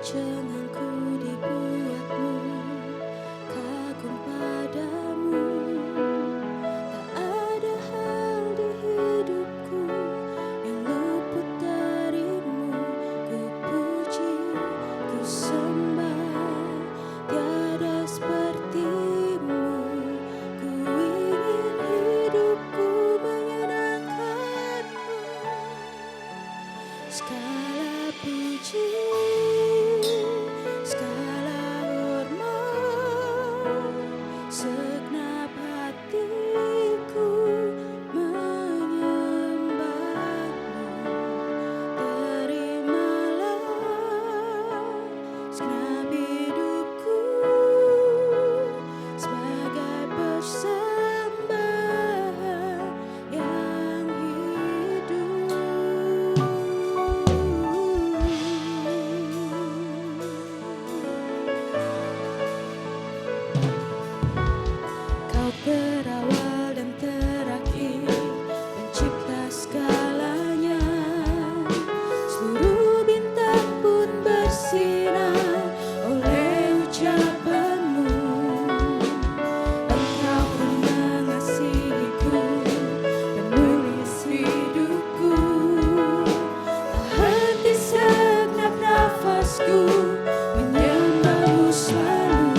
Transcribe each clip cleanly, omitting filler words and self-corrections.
Cenganku dibuatmu kagum padamu. Tak ada hal di hidupku yang luput darimu. Ku puji, ku sembah, tiada sepertimu. Ku ingin hidupku menyenangkanmu. Segala puji, segala hormat, segenap hatiku menyembahmu. Terimalah segenap hidupku sebagai persembahan yang hidup. Kau berawal dan terakhir, pencipta segalanya. Seluruh bintang pun bersinar oleh ucapanmu. Engkau pun mengasihiku, penulis hidupku. Tak henti segenap nafasku menyembahmu selalu.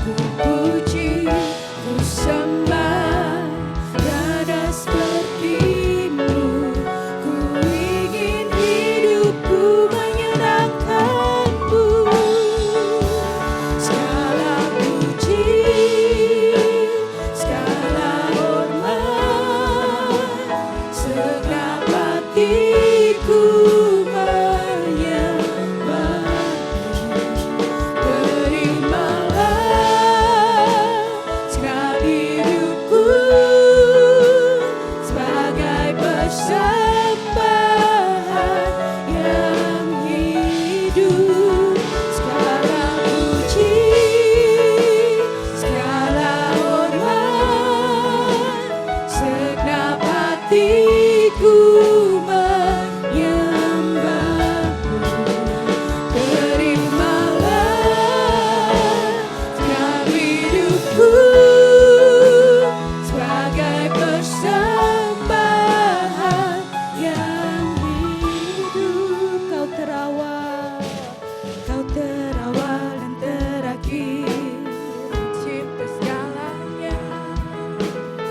Ku puji, ku sembah, tiada sepertimu. Ku ingin hidupku menyenangkanmu. Segala puji, segala hormat, segenap hatiku menyembahmu. Terimalah segenap hidupku sebagai persembahan yang hidup. Segala puji, segala hormat, segenap hatiku menyembahmu. Terimalah segenap hidupku sebagai persembahan yang hidup. Kau terawal dan terakhir, pencipta segalanya.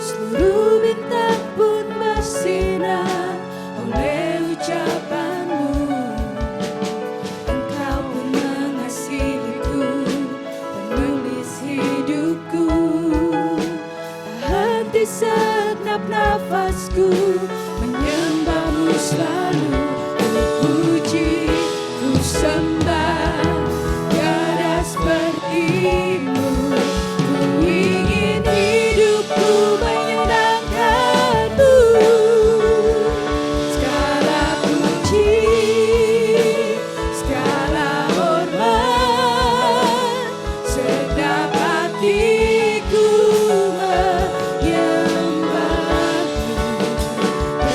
Seluruh bintang pun bersinar oleh ucapanmu. Engkau pun mengasihiku, penulis hidupku. Tak henti segenap nafasku menyembahmu selalu. Ku puji, ku sembah, tiada sepertimu. Ku ingin hidupku menyenangkanmu. Segala puji, segala hormat, segenap hatiku menyembahmu.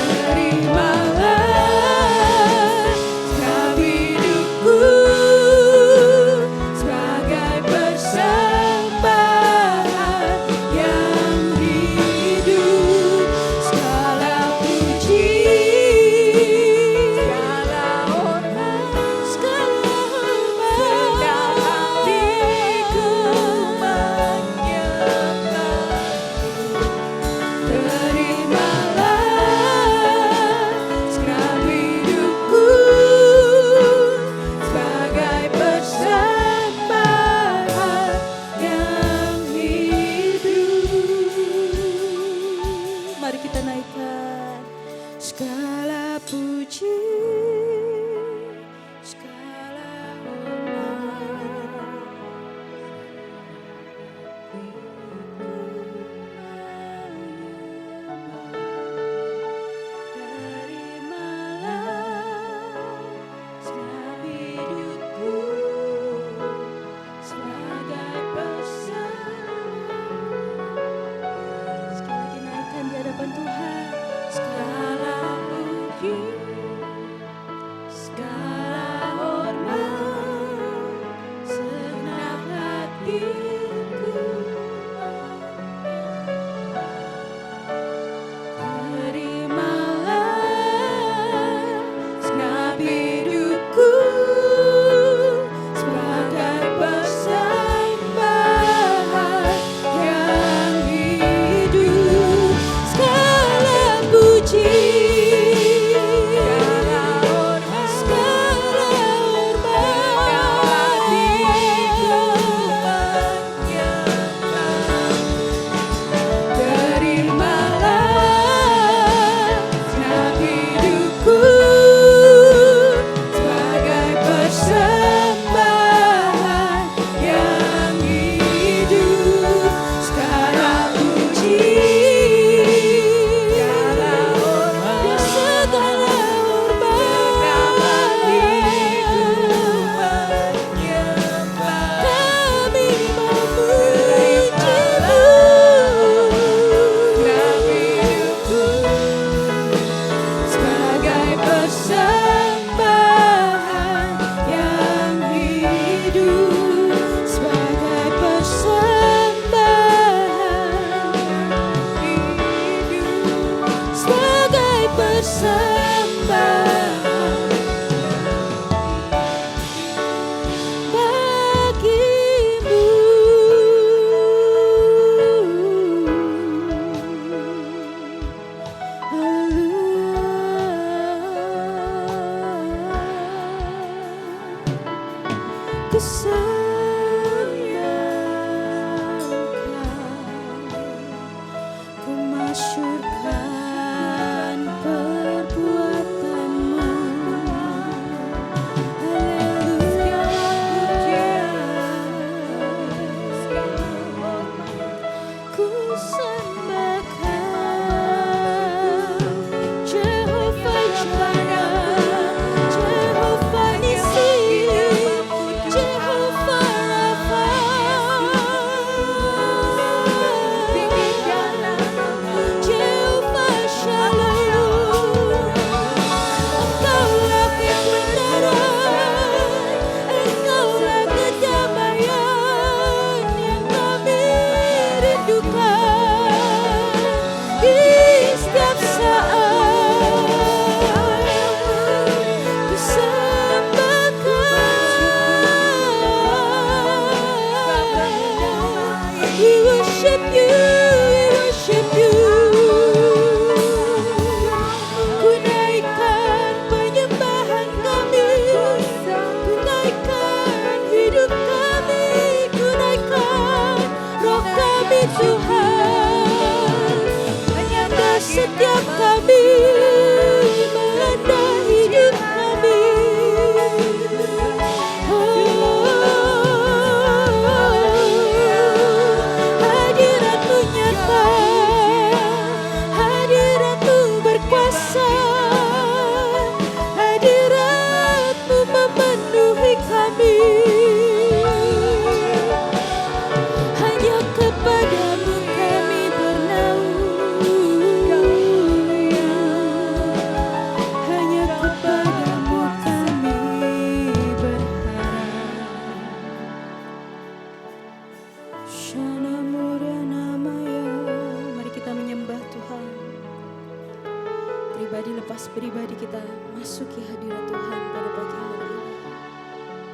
Pribadi kita masuki hadirat Tuhan pada pagi hari ini.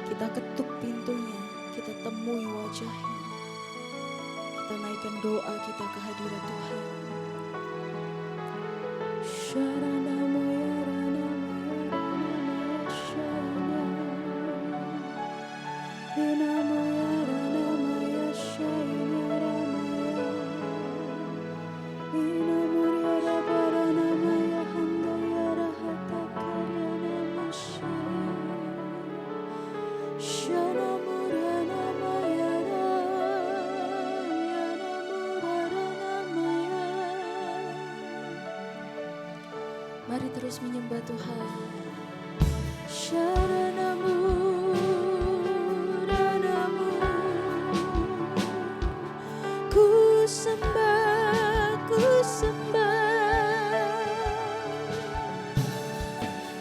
Kita ketuk pintunya, kita temui wajahnya. Kita naikkan doa kita ke hadirat Tuhan. Mari terus menyembah Tuhan. Syaranamu, ranamu, ku sembah, ku sembah,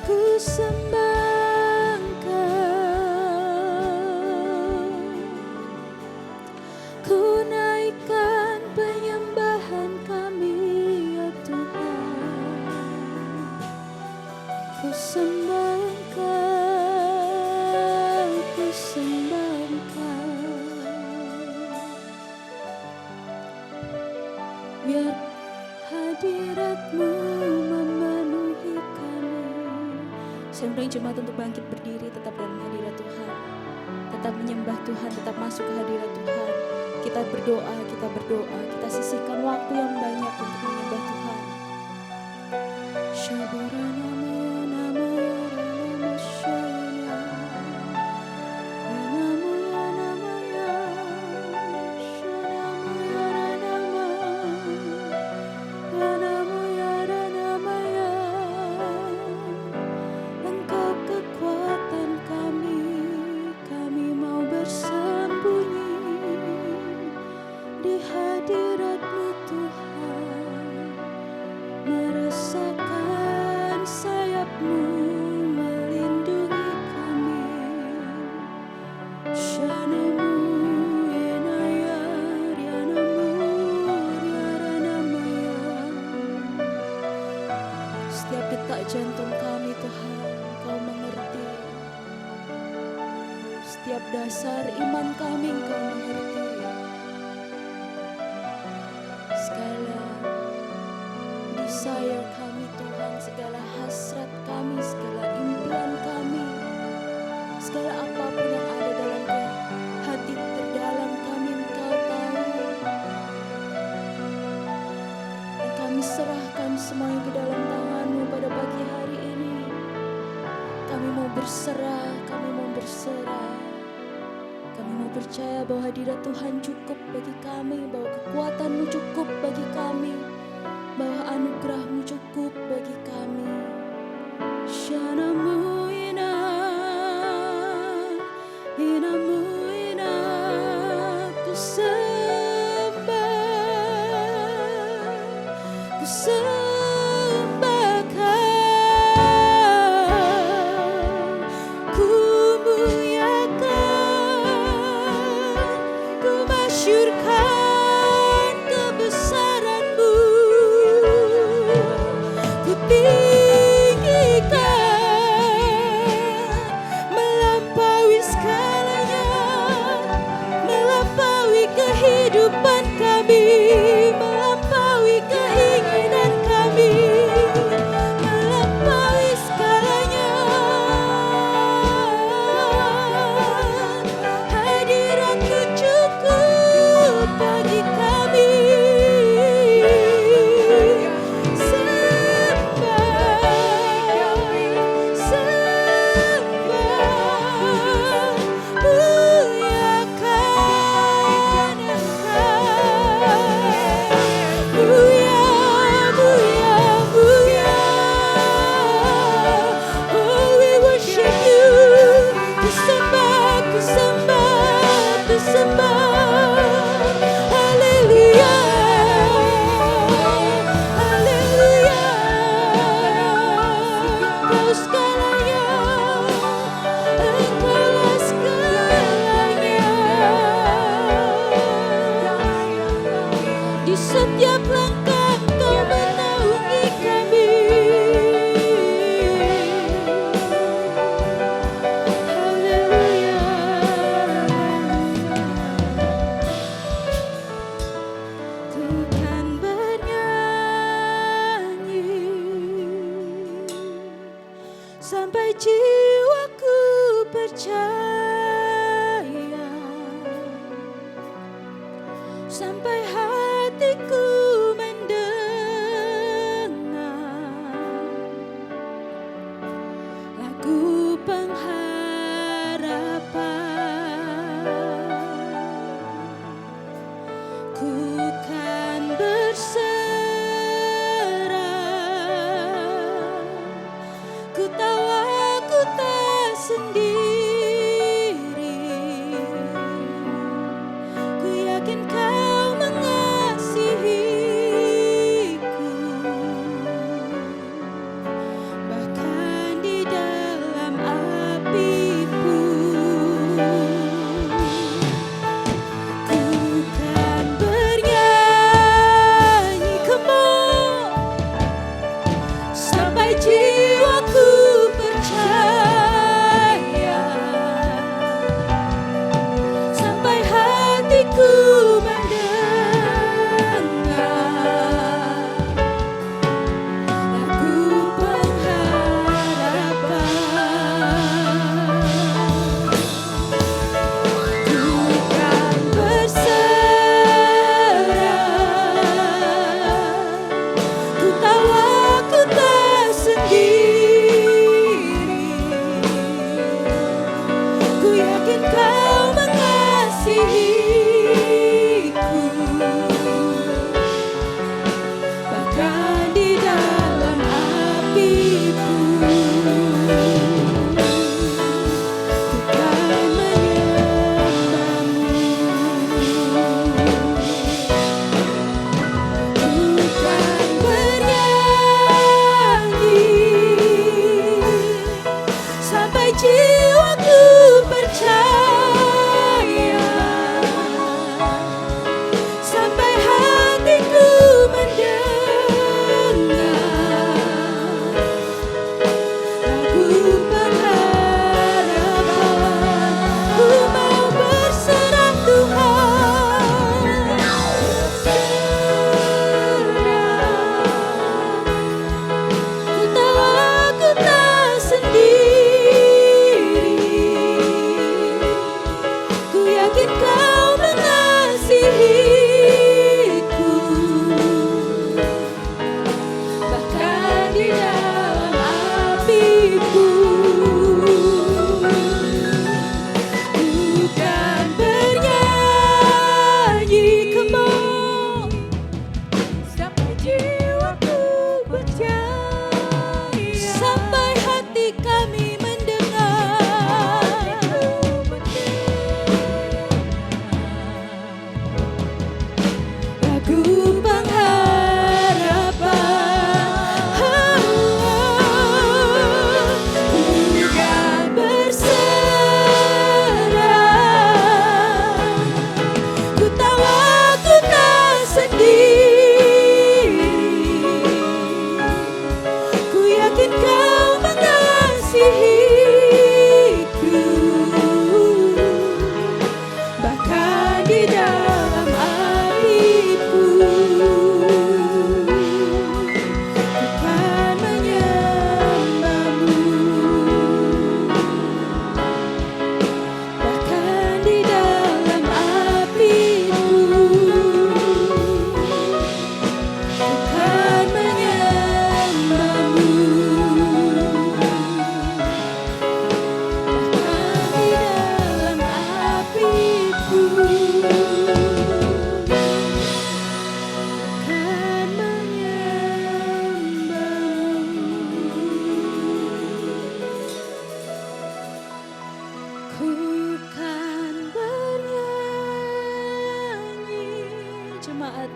ku sembah Engkau, ku naikkan penyembahan kami ya Tuhan. Ku sembah Engkau, ku sembah Engkau. Biar hadirat-Mu memenuhi kami. Saya undang jemaat untuk bangkit berdiri, tetap dalam hadirat Tuhan. Tetap menyembah Tuhan, tetap masuk ke hadirat Tuhan. Kita berdoa, kita sisihkan waktu yang banyak untuk menyembah Tuhan. Syaburana jantung kami Tuhan, Engkau mengerti. Setiap dasar iman kami Engkau mengerti. Segala desire kami Tuhan, segala hasrat kami, segala impian kami, segala apapun yang ada dalam hati terdalam kami Engkau tahu. Dan kami serahkan semuanya ke dalam tangan-Mu pada pagi hari ini. Kami mau berserah, kami mau berserah. Kami mau percaya bahwa hadirat Tuhan cukup bagi kami, bahwa kekuatan-Mu cukup bagi kami, bahwa anugerah-Mu cukup bagi kami. Shanamu ina, inamu ina, ku sembah Kau, ku muliakan, ku masyurkan kebesaran-Mu, ku tinggikan melampaui segalanya, melampaui kehidupan kami, melampaui keinginan kami, melampaui segalanya. Hadirat-Mu cukup bagi kami. Di setiap langkah Kau menaungi kami. Haleluya, ku kan bernyanyi sampai jiwaku percaya, sampai hatiku mendengar lagu pengharapan. Ku kan berserah, ku tahu aku tak sendiri.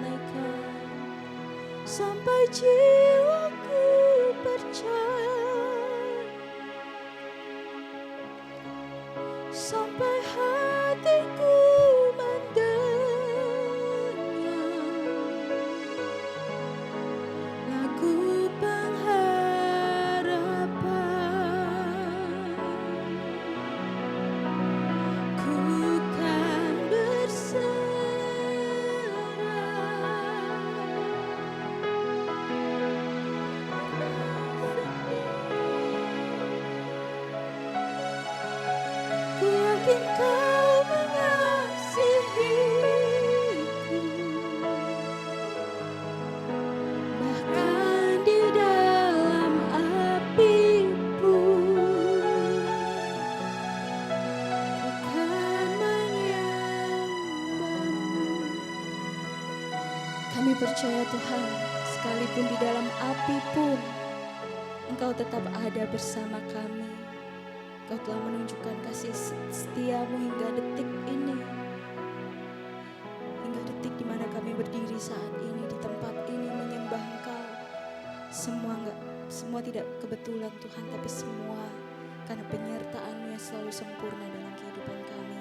naikkan, sampai jiwaku percaya, sampai hatiku mendengar lagu pengharapan. Ku kan ku yakin kau mengasihiku, bahkan di dalam api pun ku kan menyembahmu. Kami percaya Tuhan, sekalipun di dalam api pun Engkau tetap ada bersama kami. Engkau telah menunjukkan kasih setiamu hingga detik ini. Hingga detik di mana kami berdiri saat ini di tempat ini menyembah Engkau. Semua tidak kebetulan Tuhan, tapi semua karena penyertaan-Mu yang selalu sempurna dalam kehidupan kami.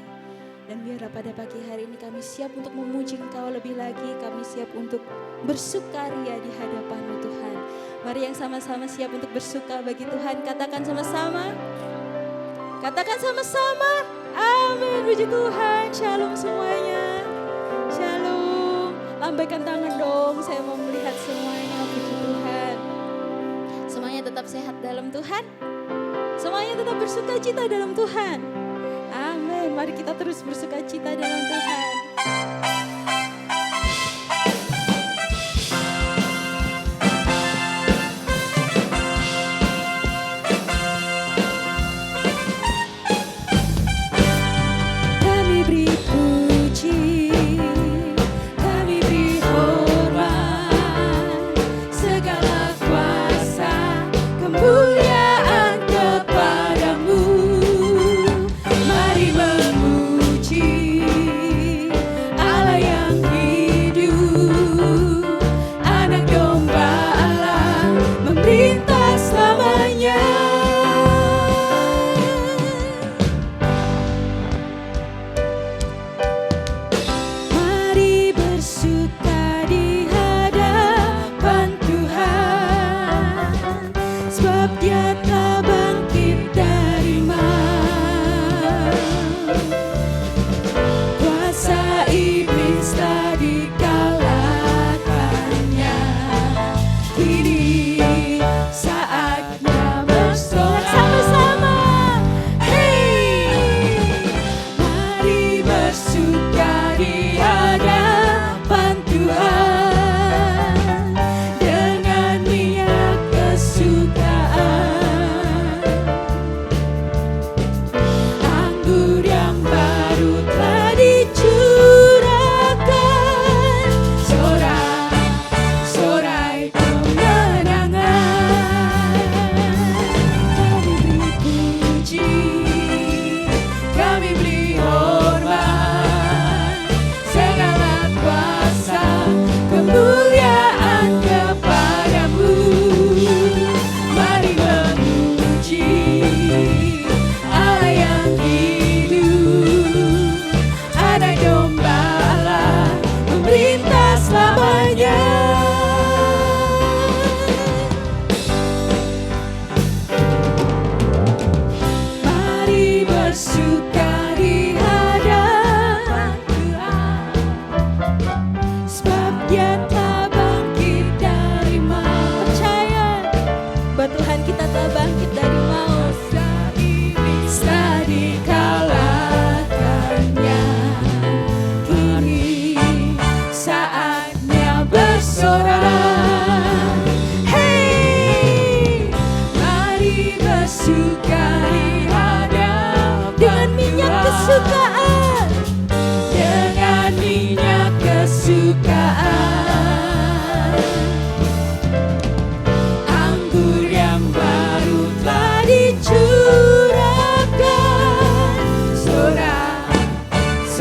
Dan biarlah pada pagi hari ini kami siap untuk memuji Engkau lebih lagi. Kami siap untuk bersukaria di hadapan-Mu Tuhan. Mari yang sama-sama siap untuk bersuka bagi Tuhan. Katakan sama-sama. Katakan sama-sama. Amin. Puji Tuhan. Shalom semuanya. Shalom. Lambaikan tangan dong. Saya mau melihat semuanya. Puji Tuhan. Semuanya tetap sehat dalam Tuhan. Semuanya tetap bersukacita dalam Tuhan. Amin. Mari kita terus bersukacita dalam Tuhan.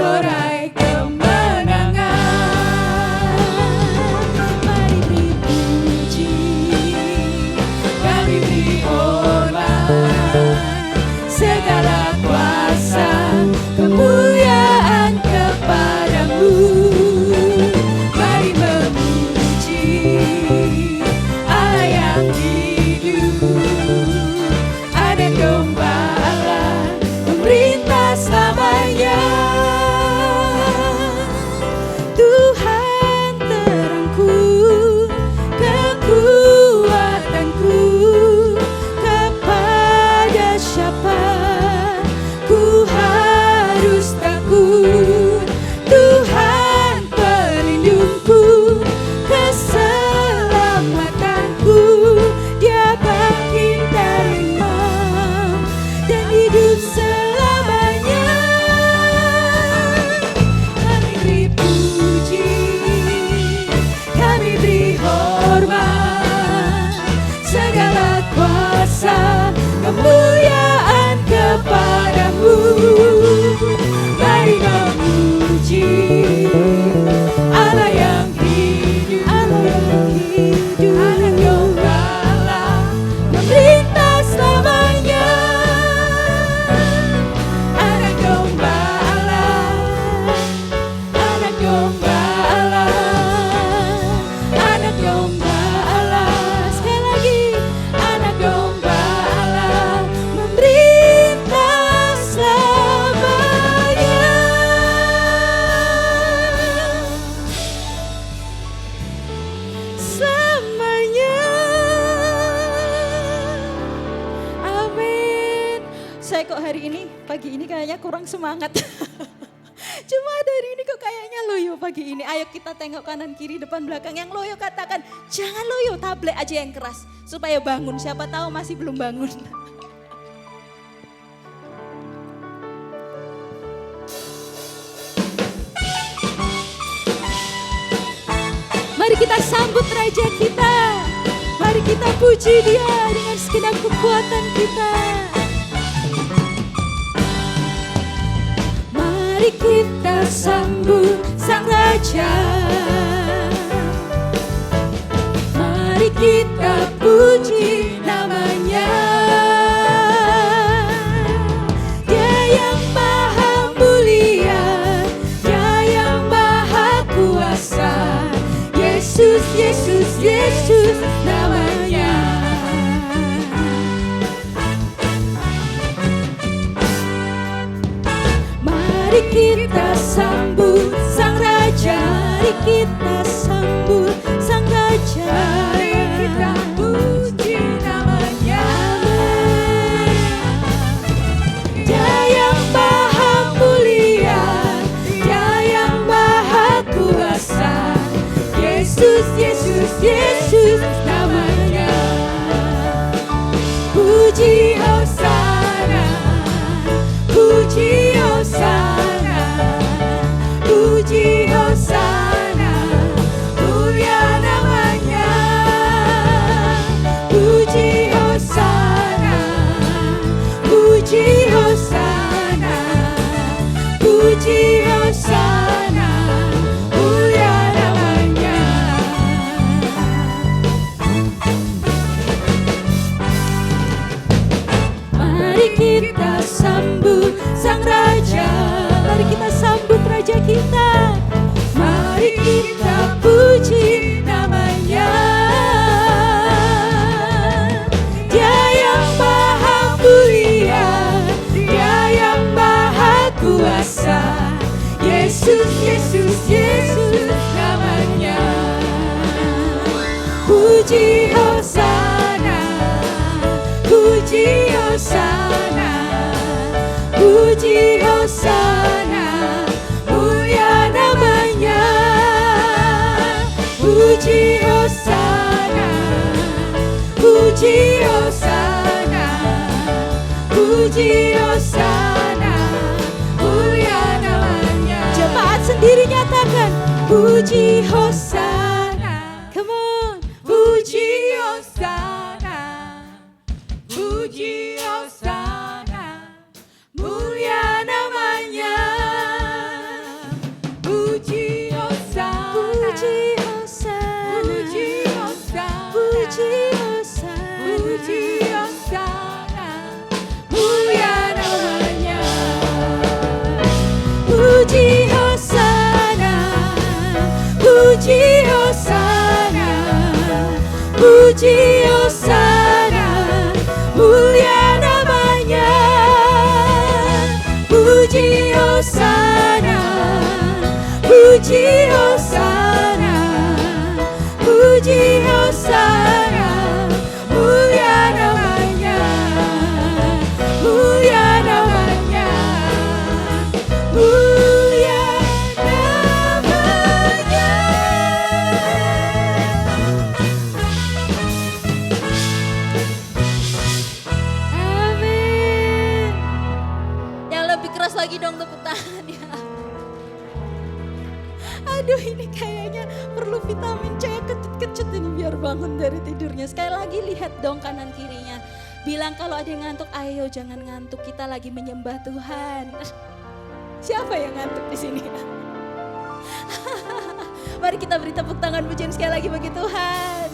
Sorai kemenangan. kok hari ini, pagi ini kayaknya kurang semangat. Jemaat hari ini kok kayaknya loyo pagi ini. Ayo kita tengok kanan kiri depan belakang. Yang loyo katakan jangan loyo, tablek aja yang keras. Supaya bangun, siapa tahu masih belum bangun. Mari kita sambut Raja kita. Mari kita puji Dia dengan segenap kekuatan kita. Mari kita sambut Sang Raja. Mari kita puji namanya. Dia yang maha mulia, Dia yang maha kuasa. Yesus, Yesus, Yesus namanya. Mari kita sambut Sang Raja. Mari kita sambut Sang Raja. Mari kita puji namanya. Dia yang maha mulia, Dia yang maha kuasa. Yesus, Yesus, Yesus namanya. Puji Hosana, puji Hosana, puji Hosana, mulia namanya. Puji Hosana, puji Hosana, puji Hosana, mulia namanya. Mari kita sambut Sang Raja. Mari kita sambut Raja kita. Mari kita puji namanya. Dia yang maha mulia, Dia yang maha kuasa. Yesus, Yesus, Yesus namanya. Puji Hosana, puji Hosana, puji Hosana, mulia namanya. Puji Hosana, puji Hosana, puji Hosana, mulia namanya. Jemaat sendiri nyatakan puji Hosana. Come on. Puji Hosana, puji Hosana, mulia namanya. Puji Hosana, puji Hosana, puji Hosana, puji Hosana, puji Hosana, mulia namanya. Puji Hosana, puji Hosana, puji Hosana, mulia namanya. Puji Hosana, puji Hosana, puji Hosana, mulia namanya. Mulia namanya, mulia namanya. Amin. Yang lebih keras lagi dong tepuk tangannya. Aduh, ini kayaknya perlu vitamin C kecut-kecut ini biar bangun dari tidurnya. Sekali lagi lihat dong kanan kirinya. Bilang kalau ada yang ngantuk, ayo jangan ngantuk, kita lagi menyembah Tuhan. Siapa yang ngantuk di sini? Mari kita beri tepuk tangan pujian sekali lagi bagi Tuhan.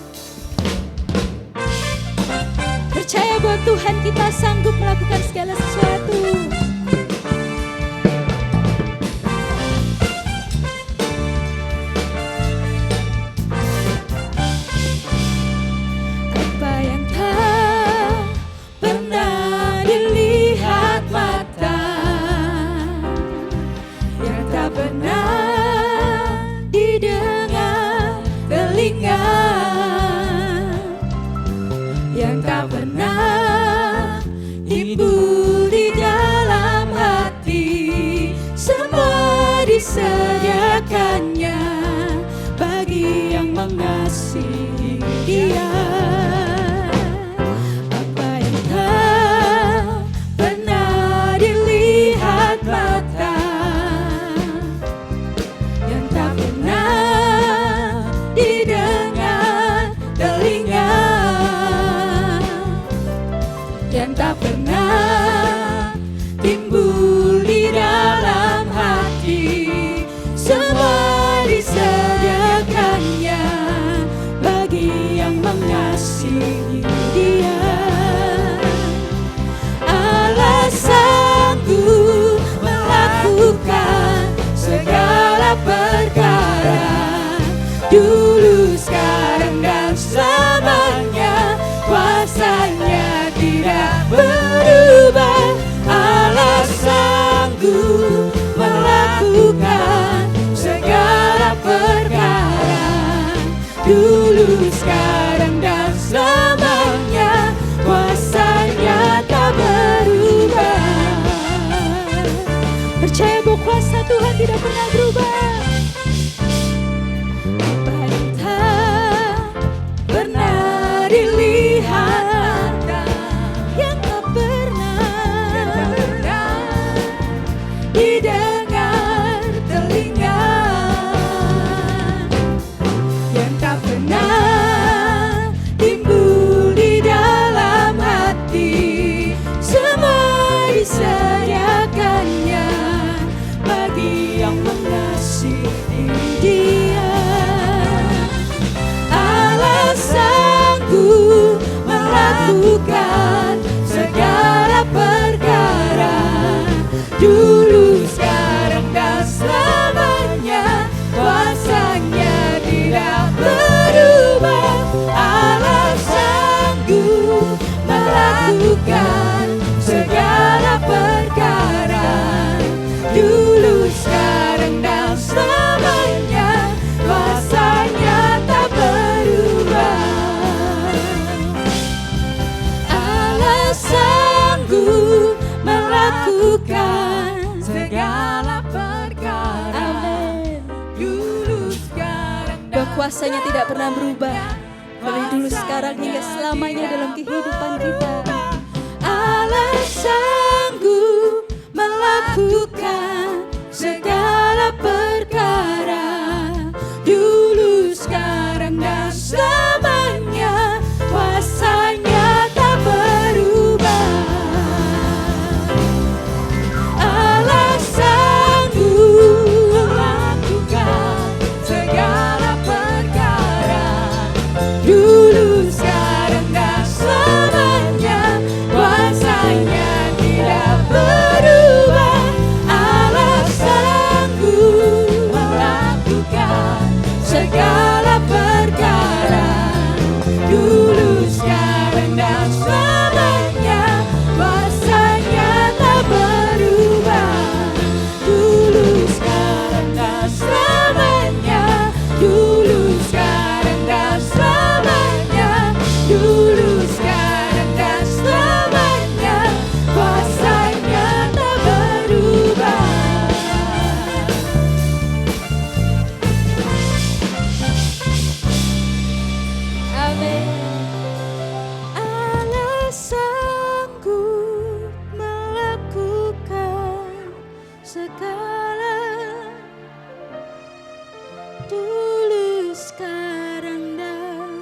Percaya bahwa Tuhan kita sanggup melakukan segala sesuatu. Apa yang tak pernah dilihat mata, yang tak pernah didengar telinga, yang tak pernah timbul di dalam mengasihi Dia. Apa yang tak pernah dilihat mata, yang tak pernah didengar telinga, yang tak pernah timbul di dalam hati, semua disediakannya bagi yang mengasihi Dia. Allah sanggup melakukan segala perkara, dulu, sekarang, dan selamanya. Kuasanya tidak berubah. Allah sanggup melakukan segala perkara, dulu, sekarang, dan selamanya. Kuasanya tak berubah. Percaya bahwa kuasa Tuhan tidak pernah berubah. Apa yang tak pernah dilihat, yang tak pernah didengar telinga, yang tak pernah timbul di dalam hati, semua disediakannya bagi yang mengasihi Dia. Allah sanggup melakukan segala perkara, dulu, sekarang, dan selamanya. Kuasanya tidak berubah. Allah sanggup melakukan segala perkara, dulu, sekarang, dan selamanya. Kuasanya tak berubah. Allah sanggup melakukan segala perkara. Amin. Dulu, sekarang, dan bahwa kuasanya tidak pernah berubah dari dulu, sekarang, hingga selamanya dalam kehidupan kita. Allah sanggup melakukan segala perkara, dulu, sekarang, dan selamanya. Kuasanya tak berubah. Allah sanggup melakukan segala perkara, dulu, sekarang, dan selamanya. Kuasanya tidak berubah. Allah sanggup melakukan segala perkara, dulu, sekarang, dan selamanya. Kuasanya tak berubah. Dulu, sekarang, dan selamanya. Dulu, sekarang, dan selamanya. Dulu, sekarang, dan selamanya. Kuasanya tak berubah. Amin. Allah sanggup melakukan segala, dulu, sekarang, dan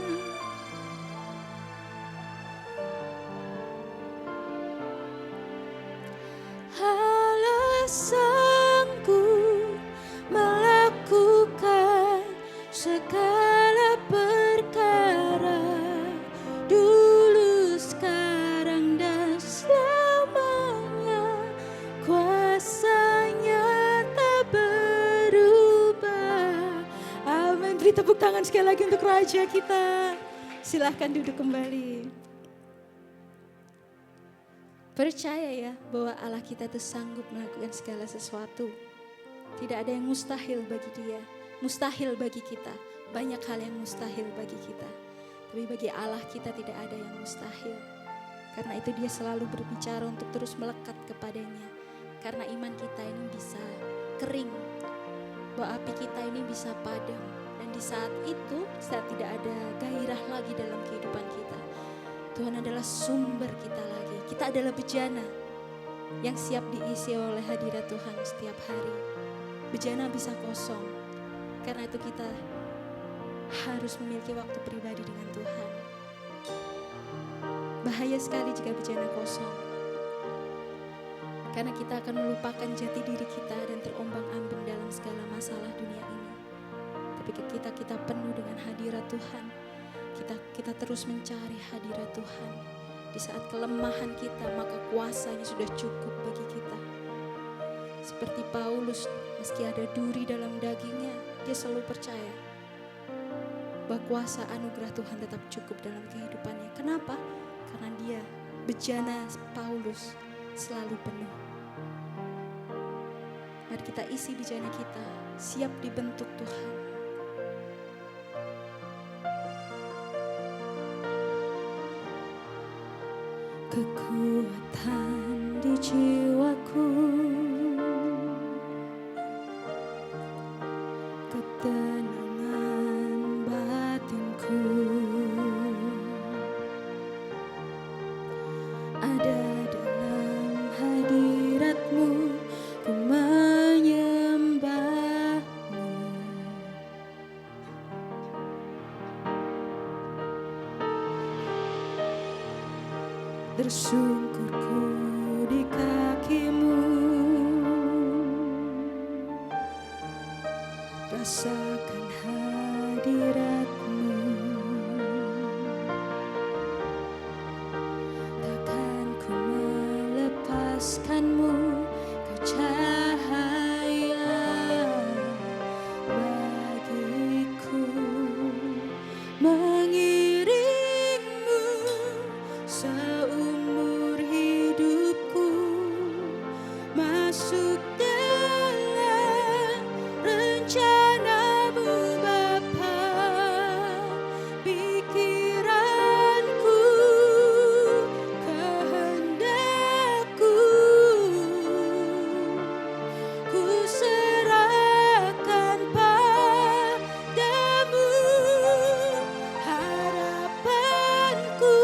Allah sanggup melakukan segala perkara, dulu, sekarang, dan selamanya. Kuasanya tak berubah. Amin. Beri tepuk tangan sekali lagi untuk Raja kita. Silahkan duduk kembali. Percaya ya bahwa Allah kita itu sanggup melakukan segala sesuatu. Tidak ada yang mustahil bagi Dia, mustahil bagi kita. Banyak hal yang mustahil bagi kita, tapi bagi Allah kita tidak ada yang mustahil. Karena itu Dia selalu berbicara untuk terus melekat kepadanya. Karena iman kita ini bisa kering, bahwa api kita ini bisa padam, dan di saat itu, saat tidak ada gairah lagi dalam kehidupan kita, Tuhan adalah sumber kita lagi. Kita adalah bejana yang siap diisi oleh hadirat Tuhan setiap hari. Bejana bisa kosong, karena itu kita harus memiliki waktu pribadi dengan Tuhan. Bahaya sekali jika bejana kosong, karena kita akan melupakan jati diri kita dan terombang-ambing dalam segala masalah dunia ini. Tapi kita penuh dengan hadirat Tuhan. Kita terus mencari hadirat Tuhan. Di saat kelemahan kita, maka kuasanya sudah cukup bagi kita. Seperti Paulus, meski ada duri dalam dagingnya, dia selalu percaya bahwa kuasa anugerah Tuhan tetap cukup dalam kehidupannya. Kenapa? Karena dia, bejana Paulus, selalu penuh. Mari kita isi bejana kita, siap dibentuk Tuhan. Kekuatan di jiwaku, ketenangan batinku, ada dalam hadirat-Mu, ku menyembah-Mu. Tersungkurku di kaki-Mu, rasakan hadirat-Mu. Takkan ku melepaskan-Mu, Kau cahaya bagiku, mengiring-Mu seumur hidupku, masuk dalam rencana-Mu Bapa. Pikiranku, kehendakku, ku serahkan padamu. Harapanku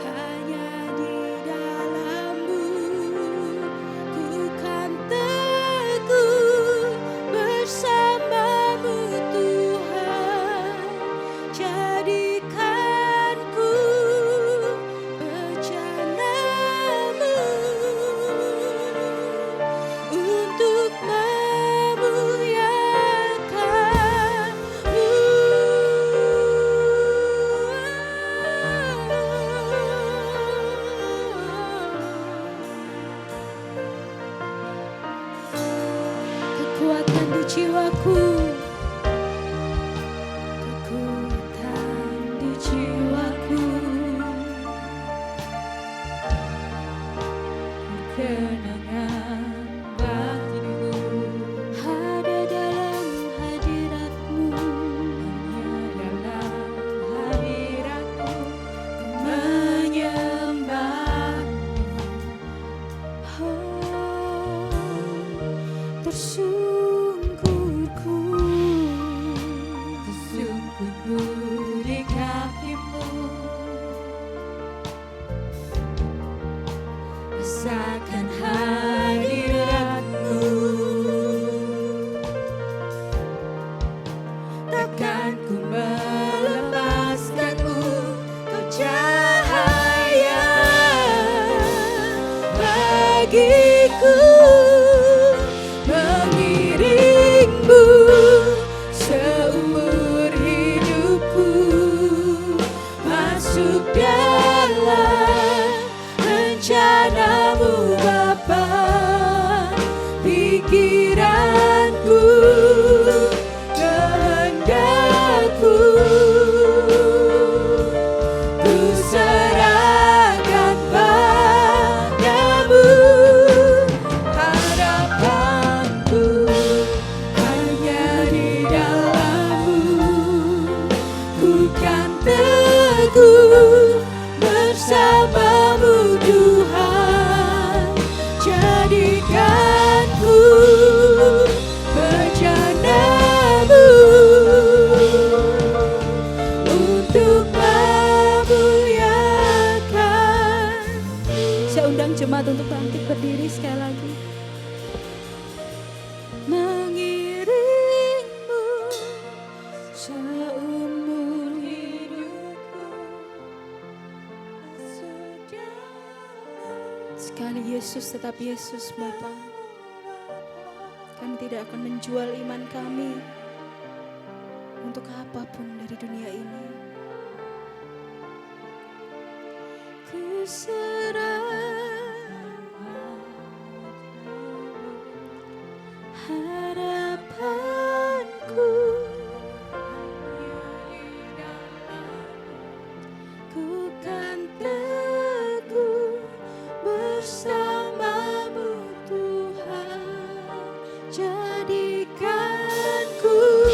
hanya di dalam-Mu, ku kan teguh bersama-Mu Tuhan. Jadikanku bejana-Mu untuk memuliakan-Mu. Kekuatan di jiwaku, kekuatan di jiwaku, kenangan batinku, ada dalam hadirat-Mu, hanya dalam hadirat-Mu, menyembah-Mu. Tersungkurku di kaki-Mu, rasakan hadirat-Mu. Takkan ku melepaskan-Mu, Kau cahaya bagiku, mengiring-Mu seumur hidupku, masuk dalam rencana-Mu Bapa. Pikiranku, kehendakku, ku serahkan padamu. jemaat untuk bangkit berdiri sekali lagi. Mengiringmu seumur hidupku. Sekali Yesus tetap Yesus Bapa. Kami tidak akan menjual iman kami untuk apapun dari dunia ini. Ku serahkan harapanku, ku kan teguh bersamamu Tuhan. Jadikan ku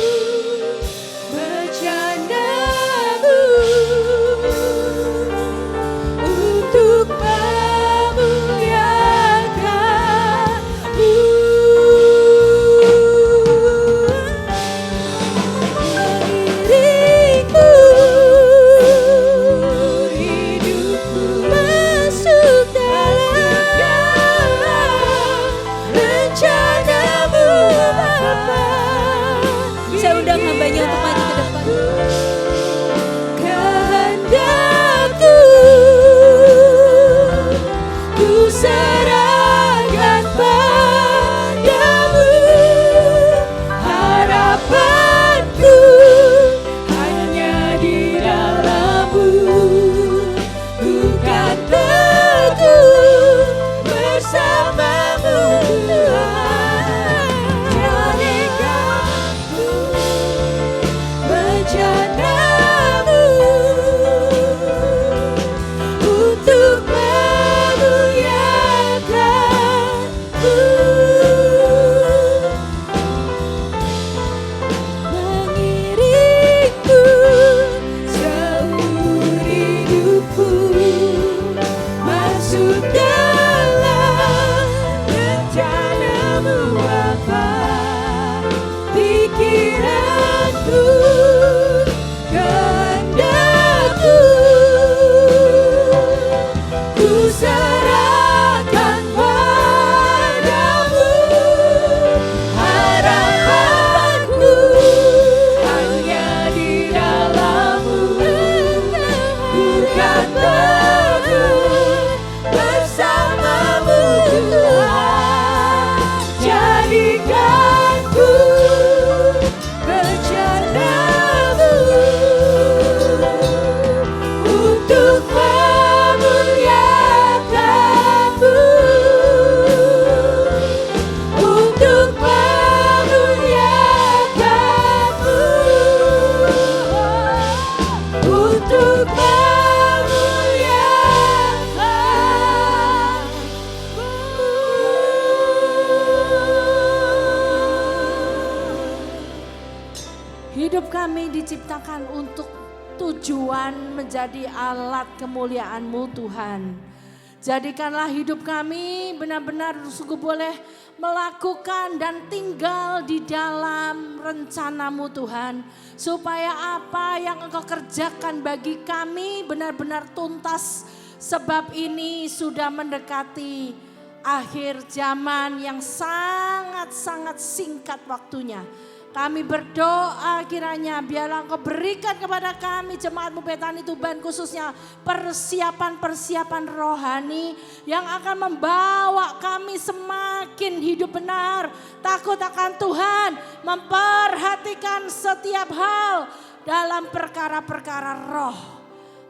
bercanda-Mu untuk memuliakan-Mu. Mengiringmu hidupku masuk dalam rencana-Mu Bapa. Saya undang hambanya untuk maju ke depan. Kehendakku ku serahkan padamu, harapanku hanya di dalam-Mu. Ku kan teguh bersama-Mu Tuhan. Jadikan-Ku bencana-Mu untuk memuliakan-Mu. Mengiringku seumur hidupku masuk dalam rencana-Mu Bapa. Pikiranku, kehendakku ku serahkan padamu, harapanku hanya di dalam-Mu. Ku kan teguh bersama-Mu Tuhan. Jadikan-Ku bercanda-Mu untuk memuliakan-Mu, untuk memuliakan-Mu, untuk memuliakan-Mu. Hidup kami diciptakan untuk tujuan menjadi alat kemuliaan-Mu Tuhan. Jadikanlah hidup kami benar-benar sungguh boleh melakukan dan tinggal di dalam rencana-Mu Tuhan. Supaya apa yang Engkau kerjakan bagi kami benar-benar tuntas. Sebab ini sudah mendekati akhir zaman yang sangat-sangat singkat waktunya. Kami berdoa kiranya biarlah Engkau berikan kepada kami jemaat-Mu Betani Tuban khususnya persiapan-persiapan rohani yang akan membawa kami semakin hidup benar, takut akan Tuhan, memperhatikan setiap hal dalam perkara-perkara roh.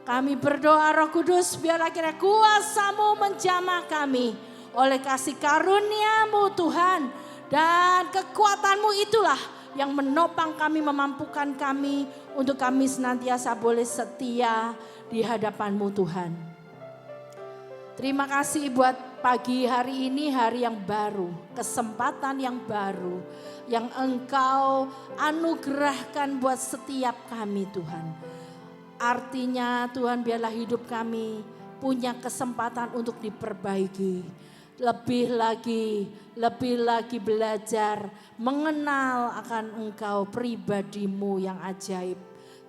Kami berdoa Roh Kudus biarlah kiranya kuasa-Mu menjamah kami oleh kasih karunia-Mu Tuhan, dan kekuatan-Mu itulah yang menopang kami, memampukan kami untuk kami senantiasa boleh setia di hadapan-Mu Tuhan. Terima kasih buat pagi hari ini, hari yang baru, kesempatan yang baru yang Engkau anugerahkan buat setiap kami Tuhan. Artinya Tuhan biarlah hidup kami punya kesempatan untuk diperbaiki. Lebih lagi belajar mengenal akan Engkau, pribadi-Mu yang ajaib.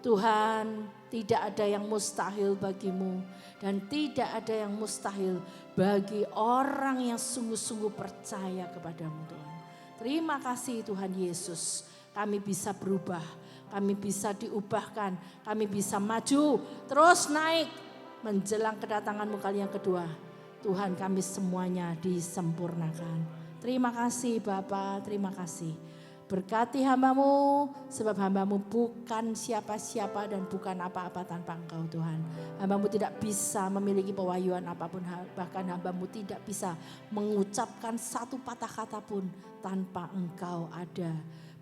Tuhan, tidak ada yang mustahil bagimu dan tidak ada yang mustahil bagi orang yang sungguh-sungguh percaya kepadamu Tuhan. Terima kasih Tuhan Yesus, kami bisa berubah, kami bisa diubahkan, kami bisa maju, terus naik menjelang kedatanganmu kali yang kedua. Tuhan, kami semuanya disempurnakan. Terima kasih Bapa, terima kasih. Berkati hambamu, sebab hambamu bukan siapa-siapa dan bukan apa-apa tanpa engkau Tuhan. Hambamu tidak bisa memiliki pewahyuan apapun, bahkan hambamu tidak bisa mengucapkan satu patah kata pun tanpa engkau ada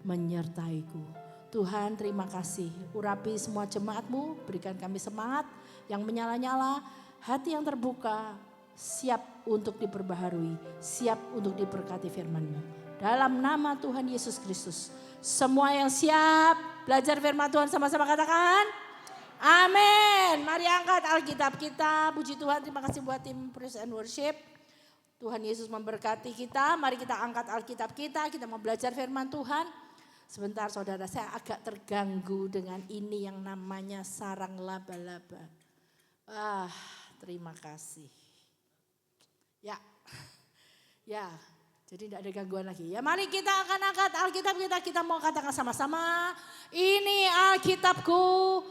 menyertaiku. Tuhan, terima kasih. Urapi semua jemaatmu, berikan kami semangat yang menyala-nyala, hati yang terbuka, siap untuk diperbaharui, siap untuk diberkati firman-Mu. Dalam nama Tuhan Yesus Kristus. Semua yang siap belajar firman Tuhan sama-sama katakan. Amin. Mari angkat Alkitab kita. Puji Tuhan, terima kasih buat tim Praise and Worship. Tuhan Yesus memberkati kita. Mari kita angkat Alkitab kita. Kita mau belajar firman Tuhan. Sebentar saudara, saya agak terganggu dengan ini yang namanya sarang laba-laba. Terima kasih. Ya. Jadi tidak ada gangguan lagi. Ya, mari kita akan angkat Alkitab kita. Kita mau katakan sama-sama. Ini Alkitabku.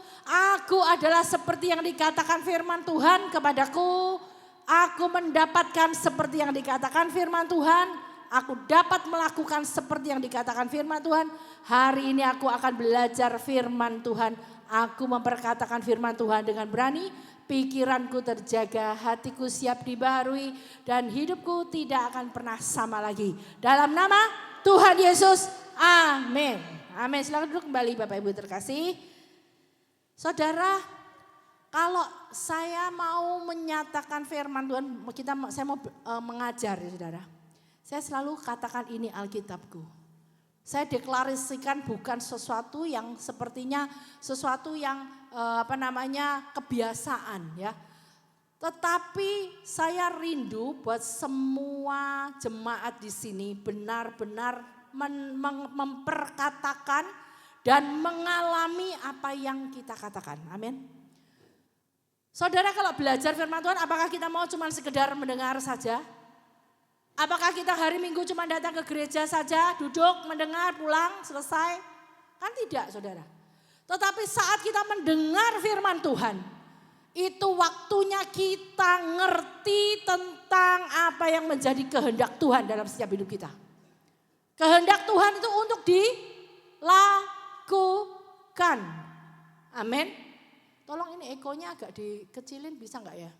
Aku adalah seperti yang dikatakan firman Tuhan kepadaku. Aku mendapatkan seperti yang dikatakan firman Tuhan. Aku dapat melakukan seperti yang dikatakan firman Tuhan. Hari ini aku akan belajar firman Tuhan. Aku memperkatakan firman Tuhan dengan berani. Pikiranku terjaga, hatiku siap dibaharui, dan hidupku tidak akan pernah sama lagi. Dalam nama Tuhan Yesus, amin. Amin. Silakan duduk kembali Bapak Ibu terkasih. Saudara, kalau saya mau menyatakan firman Tuhan, saya mau mengajar ya saudara. Saya selalu katakan ini Alkitabku. Saya deklarasikan bukan sesuatu yang sepertinya sesuatu yang kebiasaan ya. Tetapi saya rindu buat semua jemaat di sini benar-benar memperkatakan dan mengalami apa yang kita katakan. Amin. Saudara, kalau belajar firman Tuhan, apakah kita mau cuma sekedar mendengar saja? Apakah kita hari Minggu cuma datang ke gereja saja, duduk, mendengar, pulang, selesai? Kan tidak, saudara. Tetapi saat kita mendengar firman Tuhan, itu waktunya kita ngerti tentang apa yang menjadi kehendak Tuhan dalam setiap hidup kita. Kehendak Tuhan itu untuk dilakukan. Amin. Tolong ini ekonya agak dikecilin, bisa enggak ya?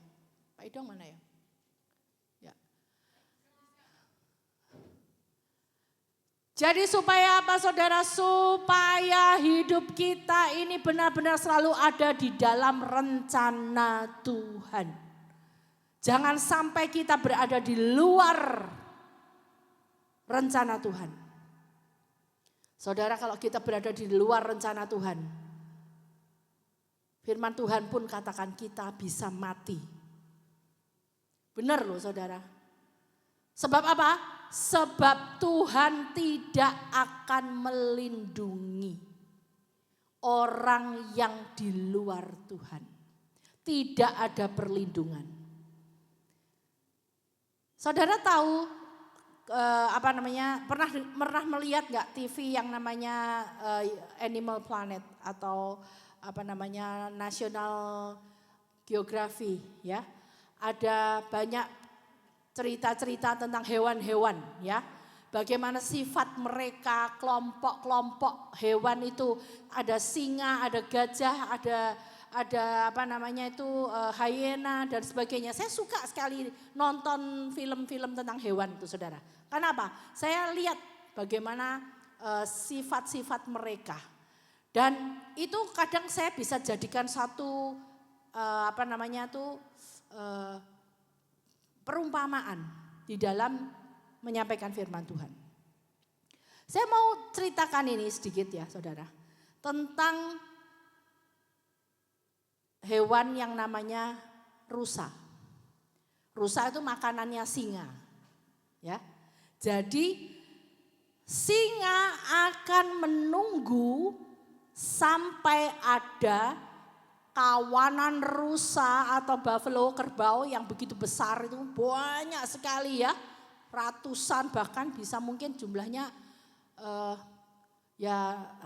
Pak Idong mana ya? Jadi supaya apa saudara? Supaya hidup kita ini benar-benar selalu ada di dalam rencana Tuhan. Jangan sampai kita berada di luar rencana Tuhan. Saudara, kalau kita berada di luar rencana Tuhan, firman Tuhan pun katakan kita bisa mati. Benar loh saudara. Sebab apa? Sebab Tuhan tidak akan melindungi orang yang di luar Tuhan. Tidak ada perlindungan. Saudara tahu pernah melihat nggak TV yang namanya Animal Planet atau National Geography ya? Ada banyak cerita-cerita tentang hewan-hewan ya. Bagaimana sifat mereka, kelompok-kelompok hewan itu, ada singa, ada gajah, ada hyena dan sebagainya. Saya suka sekali nonton film-film tentang hewan itu saudara. Kenapa? Saya lihat bagaimana sifat-sifat mereka. Dan itu kadang saya bisa jadikan satu perumpamaan di dalam menyampaikan firman Tuhan. Saya mau ceritakan ini sedikit ya saudara. Tentang hewan yang namanya rusa. Rusa itu makanannya singa. Ya. Jadi singa akan menunggu sampai ada kawanan rusa atau buffalo, kerbau yang begitu besar itu banyak sekali ya. Ratusan bahkan bisa mungkin jumlahnya ya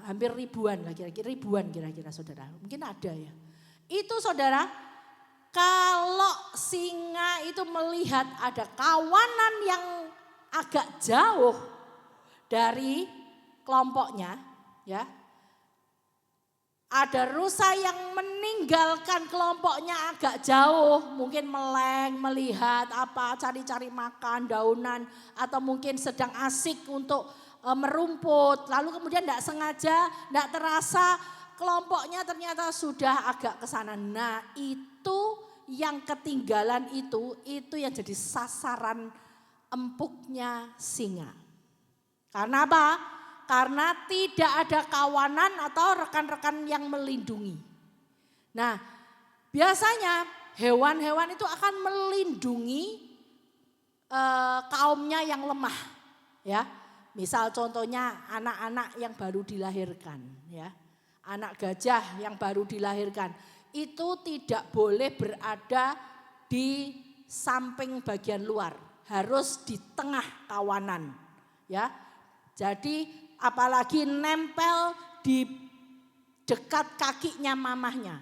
hampir ribuan lah kira-kira saudara. Mungkin ada ya. Itu saudara, kalau singa itu melihat ada kawanan yang agak jauh dari kelompoknya ya. Ada rusa yang meninggalkan kelompoknya agak jauh, mungkin meleng, melihat apa, cari-cari makan, daunan, atau mungkin sedang asik untuk merumput. Lalu kemudian tidak sengaja, tidak terasa kelompoknya ternyata sudah agak ke sana. Nah itu yang ketinggalan itu yang jadi sasaran empuknya singa. Karena apa? Karena tidak ada kawanan atau rekan-rekan yang melindungi. Nah, biasanya hewan-hewan itu akan melindungi kaumnya yang lemah, ya. Misal contohnya anak-anak yang baru dilahirkan, ya. Anak gajah yang baru dilahirkan itu tidak boleh berada di samping bagian luar, harus di tengah kawanan, ya. Jadi apalagi nempel di dekat kakinya mamahnya.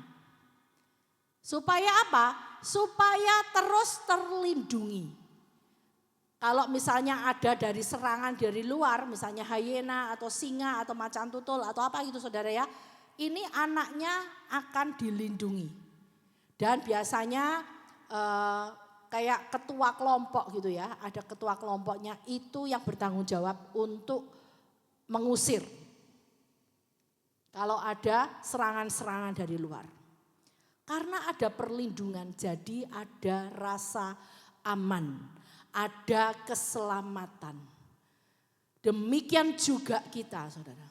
Supaya apa? Supaya terus terlindungi. Kalau misalnya ada dari serangan dari luar, misalnya hyena atau singa atau macan tutul atau apa gitu saudara ya. Ini anaknya akan dilindungi. Dan biasanya kayak ketua kelompok gitu ya. Ada ketua kelompoknya itu yang bertanggung jawab untuk mengusir kalau ada serangan-serangan dari luar. Karena ada perlindungan, jadi ada rasa aman, ada keselamatan. Demikian juga kita, saudara.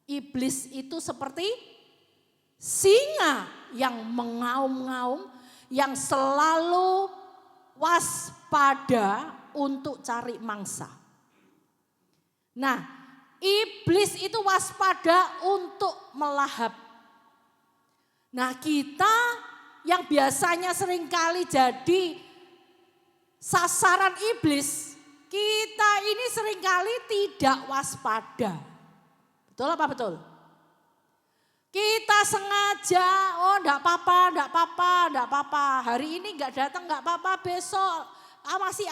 Iblis itu seperti singa yang mengaum-ngaum, yang selalu waspada untuk cari mangsa. Nah, iblis itu waspada untuk melahap. Nah kita yang biasanya seringkali jadi sasaran iblis, kita ini seringkali tidak waspada. Betul apa betul? Kita sengaja, oh enggak apa-apa. Hari ini enggak datang enggak apa-apa, besok masih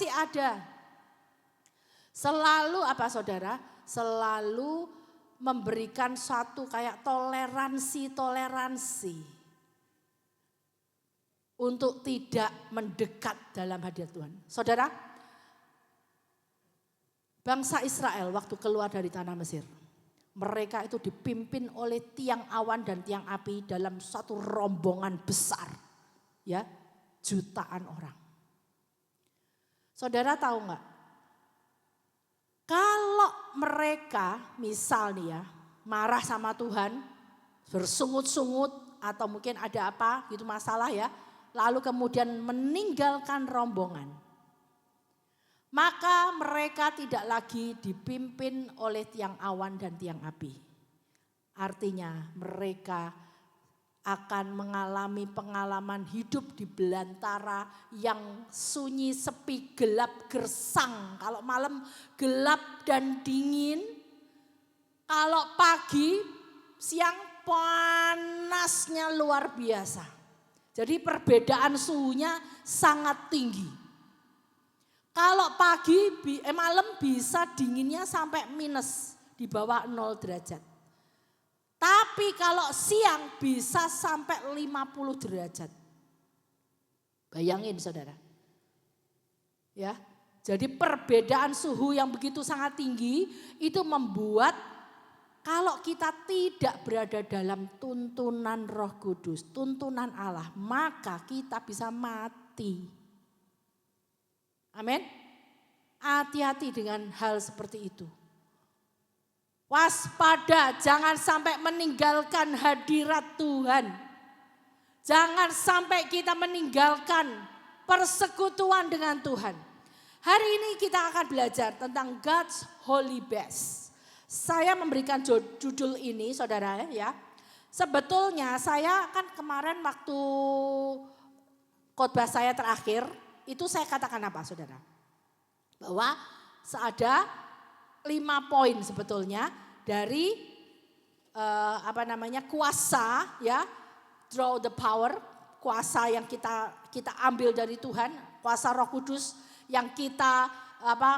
ada. Selalu apa saudara? Selalu memberikan suatu kayak toleransi untuk tidak mendekat dalam hadirat Tuhan. Saudara, bangsa Israel waktu keluar dari tanah Mesir, mereka itu dipimpin oleh tiang awan dan tiang api dalam suatu rombongan besar, ya, jutaan orang. Saudara tahu nggak? Kalau mereka misal nih ya marah sama Tuhan, bersungut-sungut atau mungkin ada apa gitu masalah ya, lalu kemudian meninggalkan rombongan, maka mereka tidak lagi dipimpin oleh tiang awan dan tiang api. Artinya mereka akan mengalami pengalaman hidup di belantara yang sunyi, sepi, gelap, gersang. Kalau malam gelap dan dingin, kalau pagi, siang panasnya luar biasa. Jadi perbedaan suhunya sangat tinggi. Kalau malam bisa dinginnya sampai minus di bawah 0 derajat. Tapi kalau siang bisa sampai 50 derajat. Bayangin saudara. Ya, jadi perbedaan suhu yang begitu sangat tinggi itu membuat kalau kita tidak berada dalam tuntunan Roh Kudus, tuntunan Allah, maka kita bisa mati. Amin. Hati-hati dengan hal seperti itu. Waspada, jangan sampai meninggalkan hadirat Tuhan. Jangan sampai kita meninggalkan persekutuan dengan Tuhan. Hari ini kita akan belajar tentang God's Holy Best. Saya memberikan judul ini saudara ya. Sebetulnya saya kan kemarin waktu khotbah saya terakhir, itu saya katakan apa saudara? Bahwa ada 5 poin sebetulnya dari kuasa ya, draw the power, kuasa yang kita ambil dari Tuhan, kuasa Roh Kudus yang kita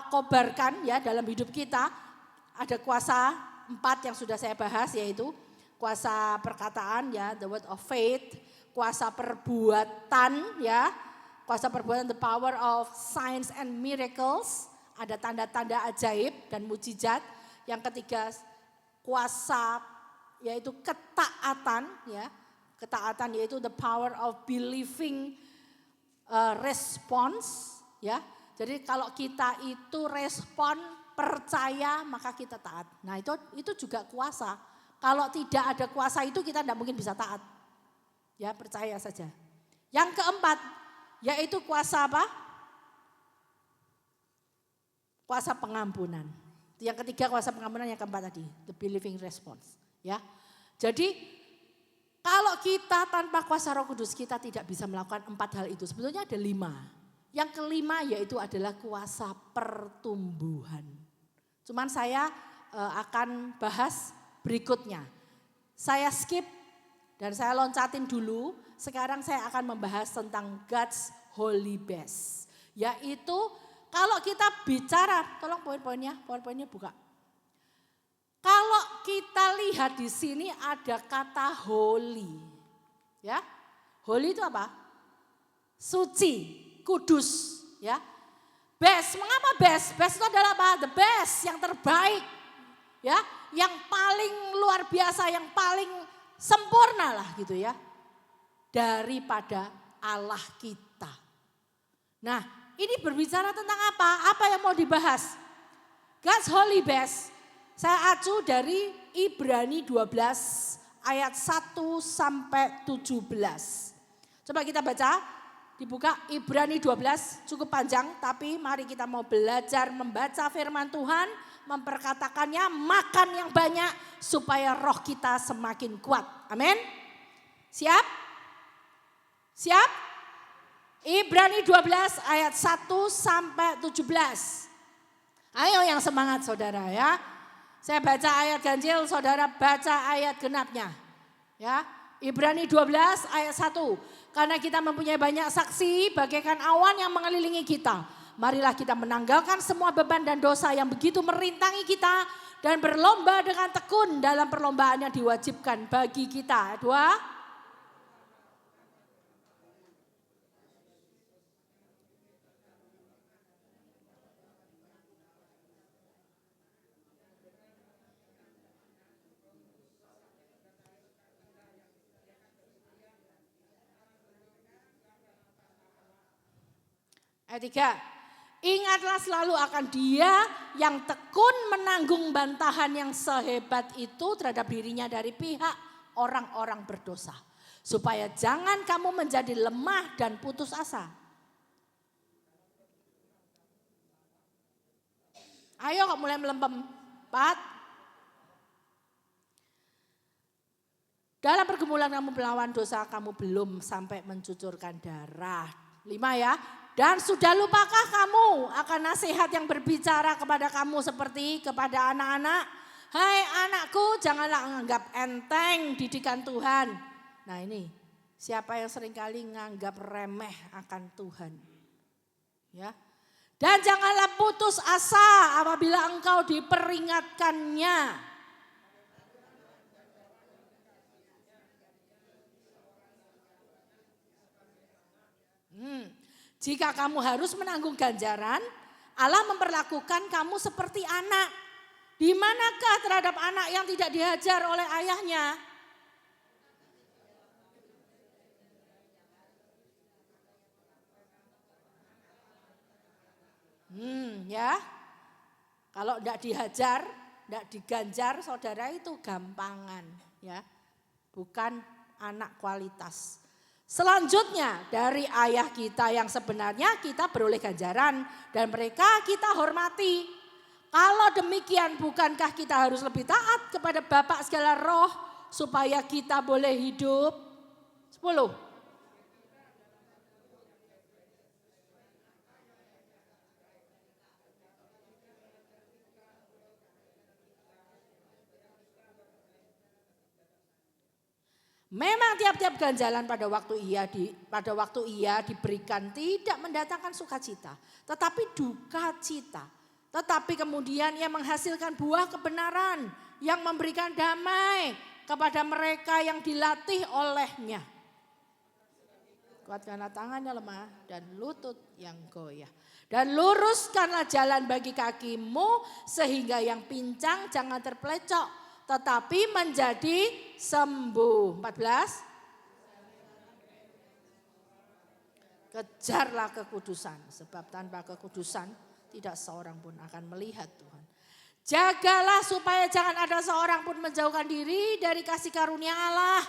kobarkan ya dalam hidup kita. Ada kuasa 4 yang sudah saya bahas, yaitu kuasa perkataan ya, the word of faith, kuasa perbuatan ya, kuasa perbuatan the power of signs and miracles, ada tanda-tanda ajaib dan mujizat. Yang ketiga kuasa yaitu ketaatan ya, ketaatan yaitu the power of believing response ya. Jadi kalau kita itu respon percaya maka kita taat. Nah itu juga kuasa. Kalau tidak ada kuasa itu kita tidak mungkin bisa taat. Ya percaya saja. Yang keempat yaitu kuasa apa? Kuasa pengampunan. Yang ketiga kuasa pengampunan, yang keempat tadi the believing response. Ya. Jadi kalau kita tanpa kuasa Roh Kudus kita tidak bisa melakukan 4 hal itu. Sebetulnya ada 5. Yang kelima yaitu adalah kuasa pertumbuhan. Cuman saya akan bahas berikutnya. Saya skip dan saya loncatin dulu. Sekarang saya akan membahas tentang God's Holy Best. Yaitu kalau kita bicara, tolong poin-poinnya buka. Kalau kita lihat di sini ada kata holy. Ya. Holy itu apa? Suci, kudus, ya. Best, mengapa best? Best itu adalah apa? The best, yang terbaik. Ya, yang paling luar biasa, yang paling sempurna lah gitu ya. Daripada Allah kita. Nah, ini berbicara tentang apa? Apa yang mau dibahas? God's Holy Best. Saya acu dari Ibrani 12 ayat 1 sampai 17. Coba kita baca. Dibuka Ibrani 12, cukup panjang, tapi mari kita mau belajar membaca firman Tuhan, memperkatakannya, makan yang banyak supaya roh kita semakin kuat. Amin. Siap? Siap? Ibrani 12 ayat 1 sampai 17. Ayo yang semangat saudara ya. Saya baca ayat ganjil, saudara baca ayat genapnya. Ya. Ibrani 12 ayat 1. Karena kita mempunyai banyak saksi bagaikan awan yang mengelilingi kita. Marilah kita menanggalkan semua beban dan dosa yang begitu merintangi kita. Dan berlomba dengan tekun dalam perlombaan yang diwajibkan bagi kita. 2. Ayat 3, ingatlah selalu akan Dia yang tekun menanggung bantahan yang sehebat itu terhadap dirinya dari pihak orang-orang berdosa. Supaya jangan kamu menjadi lemah dan putus asa. Ayo kok mulai melempem. 4. Dalam pergumulan kamu melawan dosa kamu belum sampai mencucurkan darah. 5 ya. Dan sudah lupakah kamu akan nasihat yang berbicara kepada kamu seperti kepada anak-anak? Hai anakku, janganlah menganggap enteng didikan Tuhan. Nah ini, siapa yang seringkali menganggap remeh akan Tuhan? Ya. Dan janganlah putus asa apabila engkau diperingatkannya. Jika kamu harus menanggung ganjaran, Allah memperlakukan kamu seperti anak. Di manakah terhadap anak yang tidak dihajar oleh ayahnya? Ya. Kalau tidak dihajar, tidak diganjar, saudara itu gampangan, ya. Bukan anak kualitas. Selanjutnya dari ayah kita yang sebenarnya kita beroleh ganjaran dan mereka kita hormati. Kalau demikian bukankah kita harus lebih taat kepada Bapa segala roh supaya kita boleh hidup? 10. Memang tiap-tiap ganjalan pada waktu ia diberikan tidak mendatangkan sukacita, tetapi duka cita. Tetapi kemudian ia menghasilkan buah kebenaran yang memberikan damai kepada mereka yang dilatih olehnya. Kuatkanlah tangannya lemah dan lutut yang goyah. Dan luruskanlah jalan bagi kakimu sehingga yang pincang jangan terpelecok, tetapi menjadi sembuh. 14. Kejarlah kekudusan, sebab tanpa kekudusan tidak seorang pun akan melihat Tuhan. Jagalah supaya jangan ada seorang pun menjauhkan diri dari kasih karunia Allah,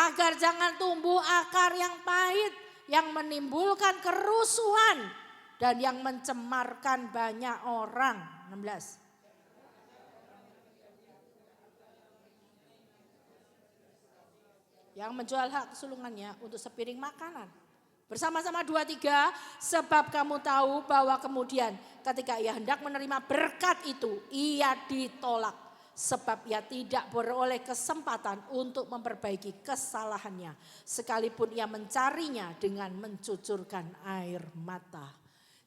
agar jangan tumbuh akar yang pahit, yang menimbulkan kerusuhan dan yang mencemarkan banyak orang. 16. Yang menjual hak kesulungannya untuk sepiring makanan. Bersama-sama 2-3, sebab kamu tahu bahwa kemudian ketika ia hendak menerima berkat itu, ia ditolak. Sebab ia tidak beroleh kesempatan untuk memperbaiki kesalahannya. Sekalipun ia mencarinya dengan mencucurkan air mata.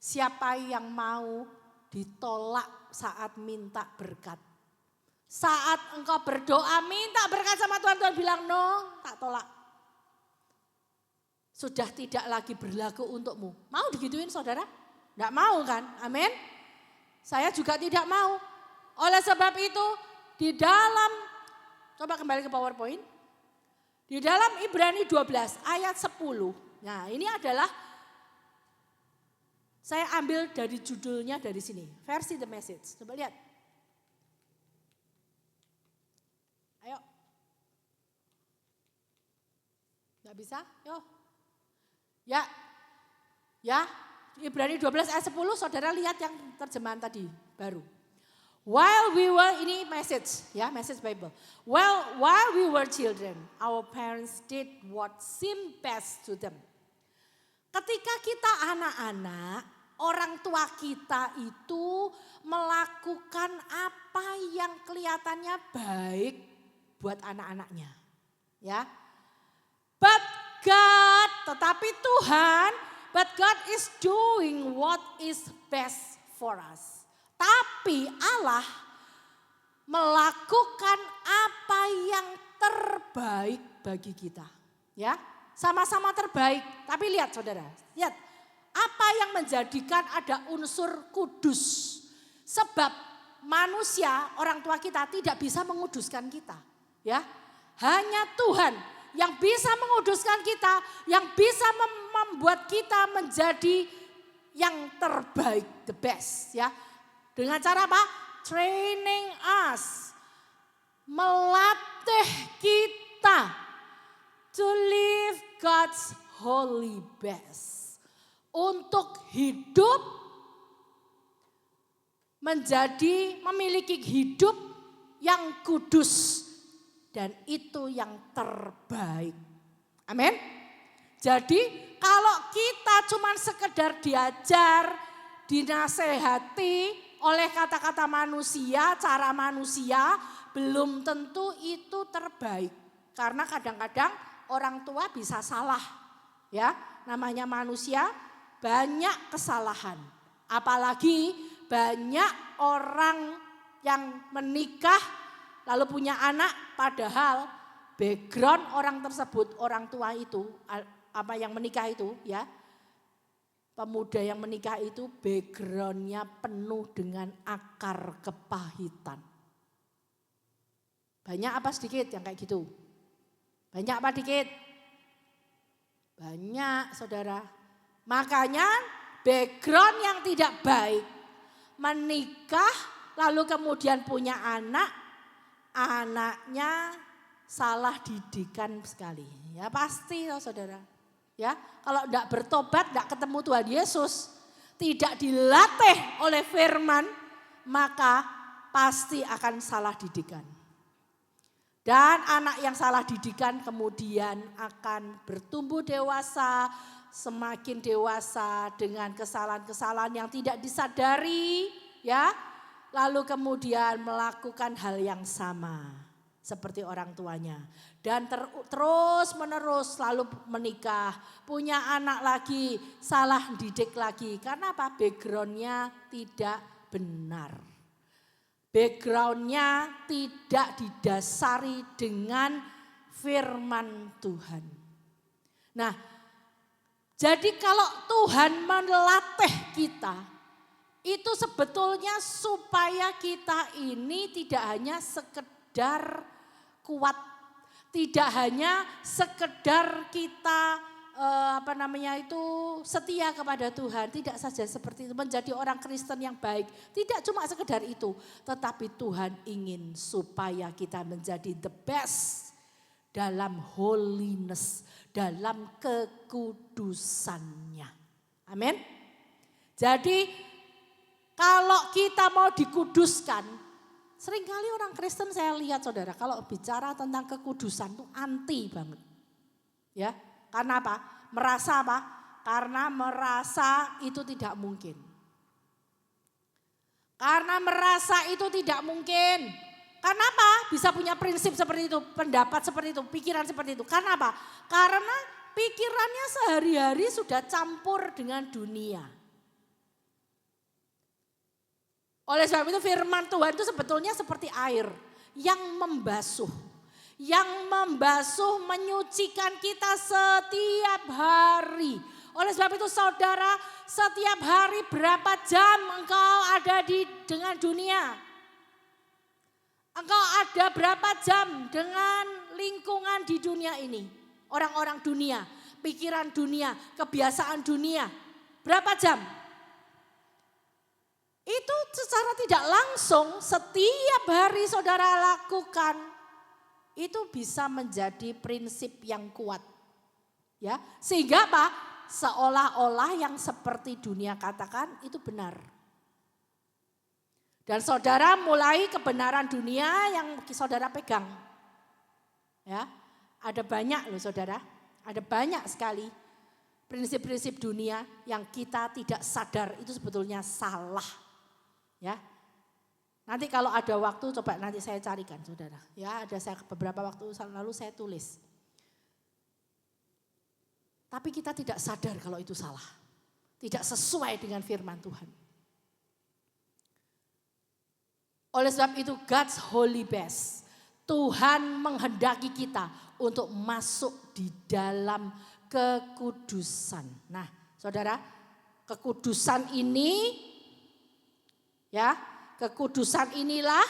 Siapa yang mau ditolak saat minta berkat? Saat engkau berdoa minta berkat sama Tuhan, Tuhan bilang no, tak tolak. Sudah tidak lagi berlaku untukmu. Mau digituin saudara? Tidak mau kan? Amin. Saya juga tidak mau. Oleh sebab itu di dalam, coba kembali ke PowerPoint. Di dalam Ibrani 12 ayat 10. Nah ini adalah, saya ambil dari judulnya dari sini. Versi The Message. Coba lihat. Ayo. Gak bisa? Yo. Ya. Ya. Ibrani 12 ayat 10 saudara lihat yang terjemahan tadi baru. While we were, ini message ya, message Bible. While we were children, our parents did what seemed best to them. Ketika kita anak-anak, orang tua kita itu melakukan apa yang kelihatannya baik buat anak-anaknya. Ya. But God, tetapi Tuhan, but God is doing what is best for us. Tapi Allah melakukan apa yang terbaik bagi kita. Ya, sama-sama terbaik. Tapi lihat saudara, lihat apa yang menjadikan ada unsur kudus. Sebab manusia, orang tua kita tidak bisa menguduskan kita. Ya, hanya Tuhan yang bisa menguduskan kita, yang bisa membuat kita menjadi yang terbaik, the best. Ya. Dengan cara apa? Training us. Melatih kita to live God's holy best. Untuk hidup memiliki hidup yang kudus. Dan itu yang terbaik. Amin. Jadi kalau kita cuma sekedar diajar, dinasehati oleh kata-kata manusia, cara manusia, belum tentu itu terbaik. Karena kadang-kadang orang tua bisa salah. Ya, namanya manusia banyak kesalahan. Apalagi banyak orang yang menikah lalu punya anak, padahal background orang tersebut, orang tua itu, apa yang menikah itu ya, pemuda yang menikah itu backgroundnya penuh dengan akar kepahitan. Banyak apa sedikit yang kayak gitu? Banyak apa dikit? Banyak saudara. Makanya background yang tidak baik, menikah lalu kemudian punya anak, anaknya salah didikan sekali. Ya pasti saudara. Ya, kalau tidak bertobat, tidak ketemu Tuhan Yesus, tidak dilatih oleh firman, maka pasti akan salah didikan. Dan anak yang salah didikan kemudian akan bertumbuh dewasa, semakin dewasa dengan kesalahan-kesalahan yang tidak disadari, ya. Lalu kemudian melakukan hal yang sama seperti orang tuanya. Dan terus menerus selalu menikah, punya anak lagi, salah didik lagi. Karena apa? Backgroundnya tidak benar. Backgroundnya tidak didasari dengan firman Tuhan. Nah, jadi kalau Tuhan melatih kita, itu sebetulnya supaya kita ini tidak hanya sekedar kuat, tidak hanya sekedar kita setia kepada Tuhan, tidak saja seperti itu, menjadi orang Kristen yang baik, tidak cuma sekedar itu, tetapi Tuhan ingin supaya kita menjadi the best dalam holiness, dalam kekudusannya. Amin. Jadi kalau kita mau dikuduskan, seringkali orang Kristen saya lihat saudara, kalau bicara tentang kekudusan itu anti banget. Ya, karena apa? Merasa apa? Karena merasa itu tidak mungkin. Karena merasa itu tidak mungkin. Karena apa? Bisa punya prinsip seperti itu, pendapat seperti itu, pikiran seperti itu. Karena apa? Karena pikirannya sehari-hari sudah campur dengan dunia. Oleh sebab itu firman Tuhan itu sebetulnya seperti air yang membasuh. Yang membasuh, menyucikan kita setiap hari. Oleh sebab itu saudara, setiap hari berapa jam engkau ada dengan dunia? Engkau ada berapa jam dengan lingkungan di dunia ini? Orang-orang dunia, pikiran dunia, kebiasaan dunia. Berapa jam? Itu secara tidak langsung setiap hari saudara lakukan. Itu bisa menjadi prinsip yang kuat. Ya, sehingga apa? Seolah-olah yang seperti dunia katakan itu benar. Dan saudara mulai kebenaran dunia yang saudara pegang. Ya, ada banyak loh saudara, ada banyak sekali prinsip-prinsip dunia yang kita tidak sadar itu sebetulnya salah. Ya. Nanti kalau ada waktu coba nanti saya carikan saudara. Ya, ada saya beberapa waktu lalu saya tulis. Tapi kita tidak sadar kalau itu salah. Tidak sesuai dengan firman Tuhan. Oleh sebab itu God's holy best. Tuhan menghendaki kita untuk masuk di dalam kekudusan. Nah, saudara, kekudusan ini ya, kekudusan inilah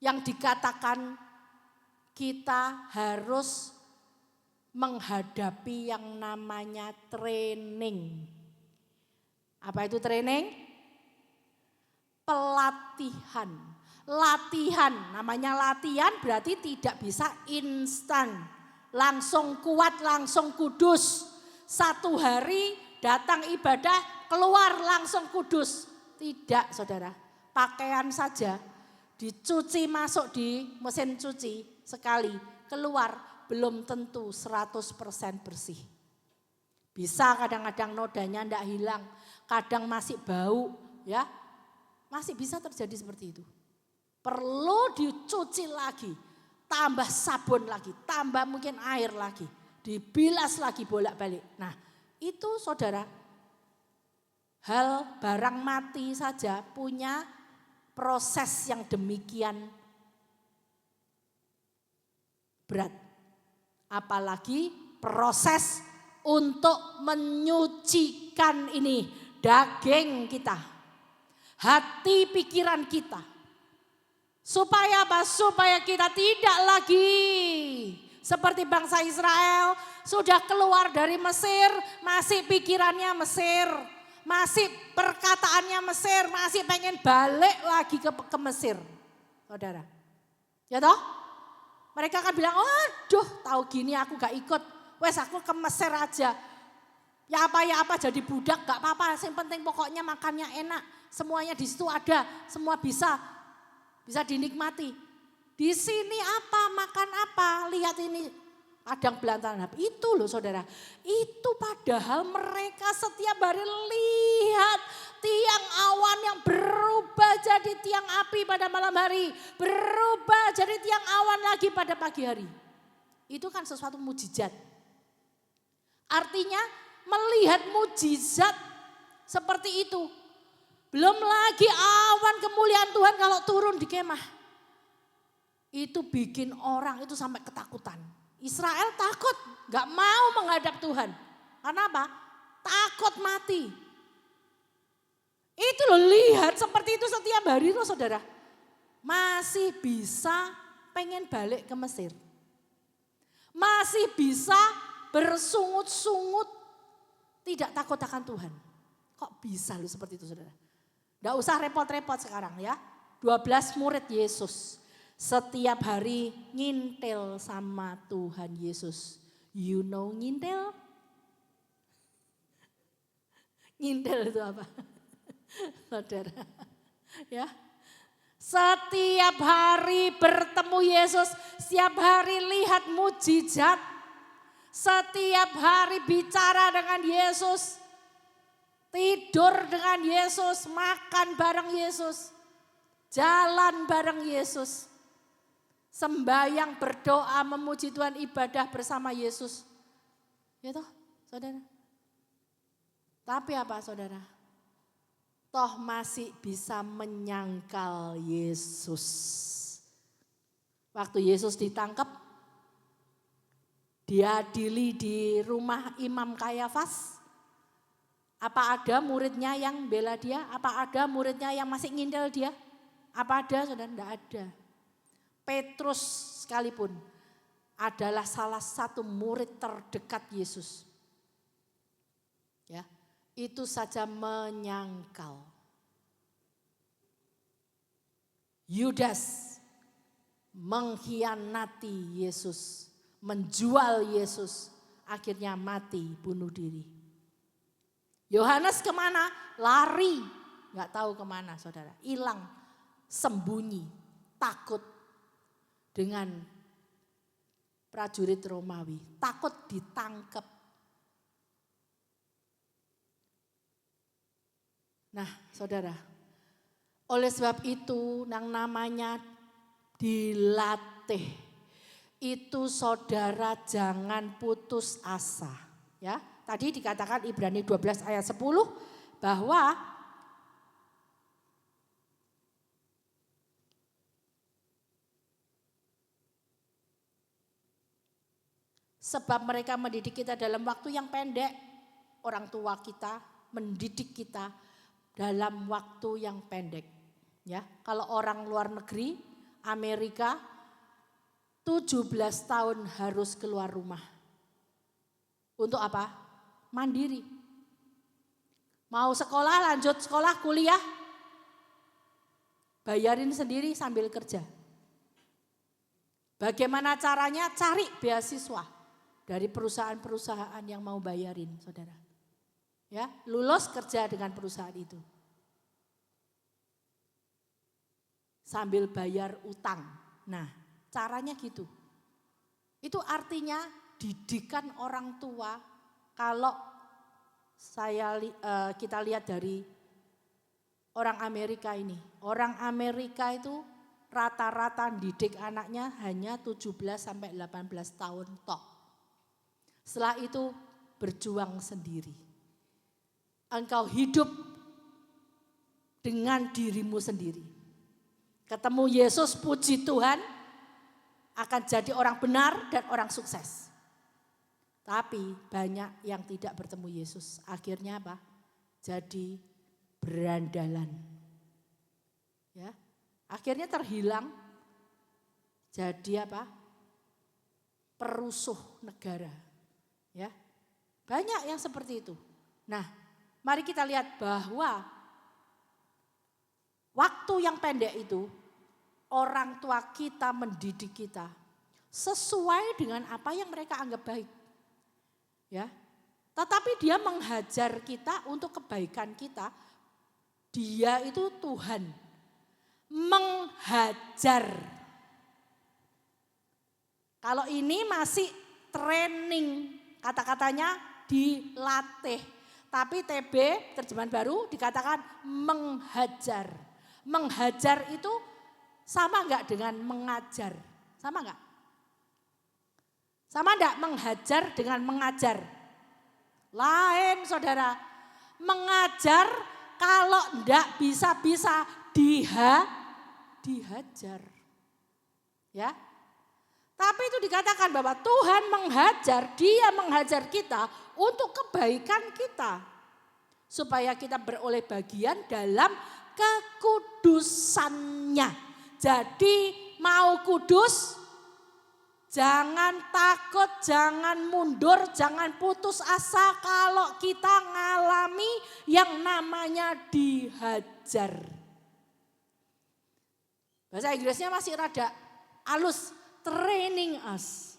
yang dikatakan kita harus menghadapi yang namanya training. Apa itu training? Pelatihan. Latihan, namanya latihan berarti tidak bisa instan. Langsung kuat, langsung kudus. Satu hari datang ibadah, keluar langsung kudus. Tidak saudara, pakaian saja dicuci masuk di mesin cuci sekali, keluar belum tentu 100% bersih. Bisa kadang-kadang nodanya tidak hilang, kadang masih bau, ya masih bisa terjadi seperti itu. Perlu dicuci lagi, tambah sabun lagi, tambah mungkin air lagi, dibilas lagi bolak-balik. Nah itu saudara, hal barang mati saja punya proses yang demikian berat. Apalagi proses untuk menyucikan ini daging kita, hati pikiran kita. Supaya apa? Supaya kita tidak lagi seperti bangsa Israel sudah keluar dari Mesir, masih pikirannya Mesir. Masih perkataannya Mesir, masih pengen balik lagi ke Mesir. Saudara. Ya toh? Mereka akan bilang, aduh tahu gini aku gak ikut. Wes aku ke Mesir aja. Ya apa jadi budak gak apa-apa, yang penting pokoknya makannya enak. Semuanya di situ ada, semua bisa dinikmati. Di sini apa, makan apa, lihat ini padang belantaran. Itu loh saudara, itu padahal mereka setiap hari lihat tiang awan yang berubah jadi tiang api pada malam hari. Berubah jadi tiang awan lagi pada pagi hari. Itu kan sesuatu mujizat. Artinya melihat mujizat seperti itu. Belum lagi awan kemuliaan Tuhan kalau turun di kemah. Itu bikin orang itu sampai ketakutan. Israel takut, gak mau menghadap Tuhan. Karena apa? Takut mati. Itu loh, lihat seperti itu setiap hari loh saudara. Masih bisa pengen balik ke Mesir. Masih bisa bersungut-sungut tidak takut akan Tuhan. Kok bisa loh seperti itu saudara? Gak usah repot-repot sekarang ya. 12 murid Yesus setiap hari ngintil sama Tuhan Yesus. You know ngintil? Ngintil itu apa? Saudara. Ya. Setiap hari bertemu Yesus, setiap hari lihat mujizat, setiap hari bicara dengan Yesus, tidur dengan Yesus, makan bareng Yesus, jalan bareng Yesus, sembahyang, berdoa, memuji Tuhan, ibadah bersama Yesus. Ya toh, saudara. Tapi apa saudara? Toh masih bisa menyangkal Yesus. Waktu Yesus ditangkap, diadili di rumah Imam Kayafas. Apa ada muridnya yang bela dia? Apa ada muridnya yang masih ngintil dia? Apa ada saudara? Tidak ada. Petrus sekalipun adalah salah satu murid terdekat Yesus. Ya, itu saja menyangkal. Yudas mengkhianati Yesus, menjual Yesus, akhirnya mati, bunuh diri. Yohanes kemana? Lari, gak tahu kemana saudara, hilang, sembunyi, takut dengan prajurit Romawi, takut ditangkap. Nah saudara, oleh sebab itu yang namanya dilatih, itu saudara jangan putus asa. Ya, tadi dikatakan Ibrani 12 ayat 10 bahwa sebab mereka mendidik kita dalam waktu yang pendek. Orang tua kita mendidik kita dalam waktu yang pendek. Ya, kalau orang luar negeri, Amerika 17 tahun harus keluar rumah. Untuk apa? Mandiri. Mau sekolah, lanjut sekolah, kuliah, bayarin sendiri sambil kerja. Bagaimana caranya? Cari beasiswa dari perusahaan-perusahaan yang mau bayarin, saudara. Ya, lulus kerja dengan perusahaan itu. Sambil bayar utang. Nah, caranya gitu. Itu artinya didikan orang tua, kalau kita lihat dari orang Amerika ini. Orang Amerika itu rata-rata didik anaknya hanya 17 sampai 18 tahun toh. Setelah itu berjuang sendiri. Engkau hidup dengan dirimu sendiri. Ketemu Yesus, puji Tuhan, akan jadi orang benar dan orang sukses. Tapi banyak yang tidak bertemu Yesus. Akhirnya apa? Jadi berandalan. Ya. Akhirnya terhilang. Jadi apa? Perusuh negara. Ya. Banyak yang seperti itu. Nah, mari kita lihat bahwa waktu yang pendek itu orang tua kita mendidik kita sesuai dengan apa yang mereka anggap baik. Ya. Tetapi dia menghajar kita untuk kebaikan kita. Dia itu Tuhan. Menghajar. Kalau ini masih training. Kata-katanya dilatih. Tapi TB, terjemahan baru, dikatakan menghajar. Menghajar itu sama enggak dengan mengajar? Sama enggak? Sama enggak mengajar dengan mengajar? Lain saudara. Mengajar kalau enggak bisa-bisa dihajar. Ya. Tapi itu dikatakan bahwa Tuhan menghajar, dia menghajar kita untuk kebaikan kita. Supaya kita beroleh bagian dalam kekudusannya. Jadi mau kudus, jangan takut, jangan mundur, jangan putus asa kalau kita ngalami yang namanya dihajar. Bahasa Inggrisnya masih rada halus, training us.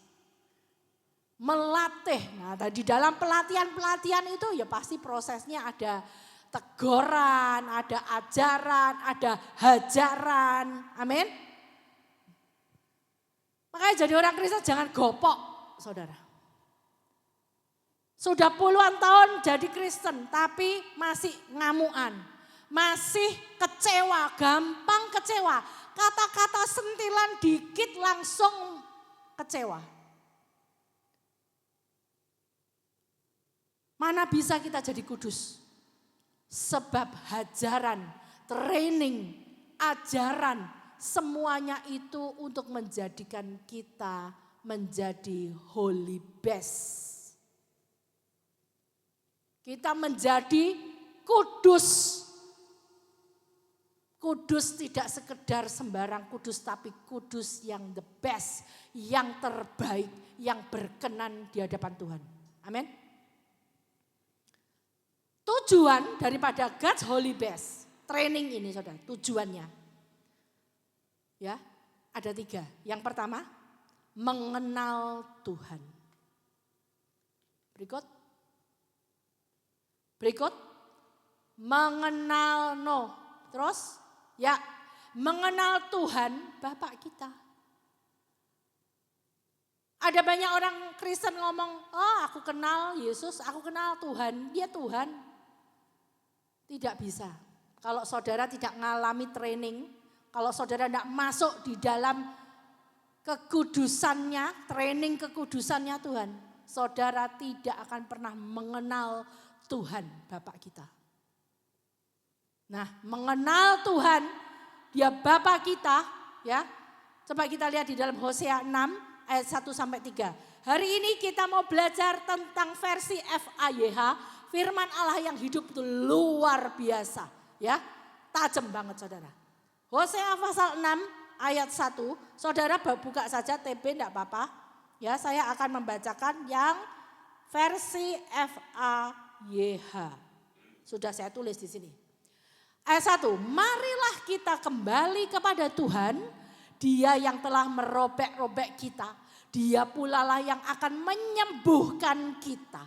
Melatih. Nah, di dalam pelatihan-pelatihan itu ya pasti prosesnya ada teguran, ada ajaran, ada hajaran. Amin. Makanya jadi orang Kristen jangan gopok, saudara. Sudah puluhan tahun jadi Kristen tapi masih ngamuan. Masih kecewa, gampang kecewa. Kata-kata sentilan dikit langsung kecewa. Mana bisa kita jadi kudus? Sebab hajaran, training, ajaran, semuanya itu untuk menjadikan kita menjadi holy best. Kita menjadi kudus. Kudus tidak sekedar sembarang kudus, tapi kudus yang the best, yang terbaik, yang berkenan di hadapan Tuhan. Amin. Tujuan daripada God's Holy Best, training ini saudara, tujuannya. Ya, ada 3. Yang pertama, mengenal Tuhan. Berikut, mengenal Terus, ya, mengenal Tuhan Bapak kita. Ada banyak orang Kristen ngomong, oh aku kenal Yesus, aku kenal Tuhan, dia Tuhan. Tidak bisa. Kalau saudara tidak mengalami training, kalau saudara tidak masuk di dalam kekudusannya, training kekudusannya Tuhan, saudara tidak akan pernah mengenal Tuhan Bapak kita. Nah, mengenal Tuhan, dia Bapa kita, ya. Coba kita lihat di dalam Hosea 6 ayat 1 sampai 3. Hari ini kita mau belajar tentang versi FAYH, firman Allah yang hidup itu luar biasa, ya. Tajam banget saudara. Hosea pasal 6 ayat 1, saudara buka saja TB enggak apa-apa. Ya, saya akan membacakan yang versi FAYH. Sudah saya tulis di sini. Ayat 1, marilah kita kembali kepada Tuhan, dia yang telah merobek-robek kita, dia pula lah yang akan menyembuhkan kita.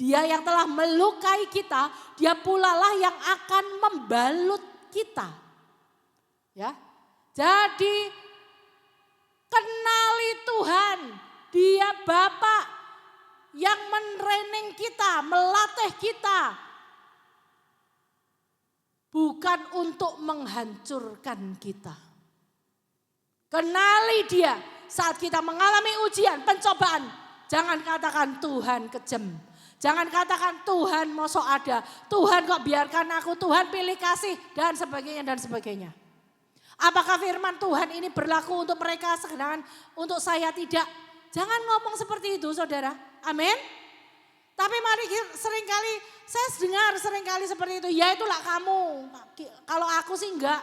Dia yang telah melukai kita, dia pula lah yang akan membalut kita. Ya. Jadi kenali Tuhan, dia Bapa yang mentraining kita, melatih kita. Bukan untuk menghancurkan kita. Kenali dia saat kita mengalami ujian, pencobaan. Jangan katakan Tuhan kejam. Jangan katakan Tuhan mosok ada. Tuhan kok biarkan aku, Tuhan pilih kasih dan sebagainya dan sebagainya. Apakah firman Tuhan ini berlaku untuk mereka sedangkan untuk saya tidak? Jangan ngomong seperti itu saudara. Amin. Tapi mari seringkali saya dengar seringkali seperti itu. Ya itulah kamu. Kalau aku sih enggak.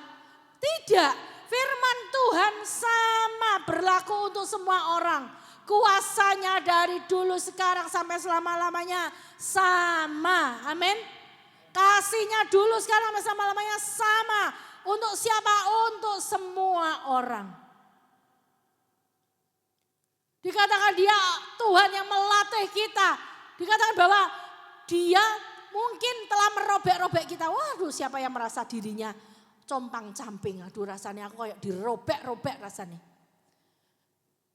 Tidak. Firman Tuhan sama berlaku untuk semua orang. Kuasanya dari dulu sekarang sampai selama-lamanya sama. Amin. Kasihnya dulu sekarang sampai selama-lamanya sama. Untuk siapa? Untuk semua orang. Dikatakan dia Tuhan yang melatih kita. Dikatakan bahwa dia mungkin telah merobek-robek kita. Waduh, siapa yang merasa dirinya compang-camping. Aduh, rasanya aku kayak dirobek-robek rasanya.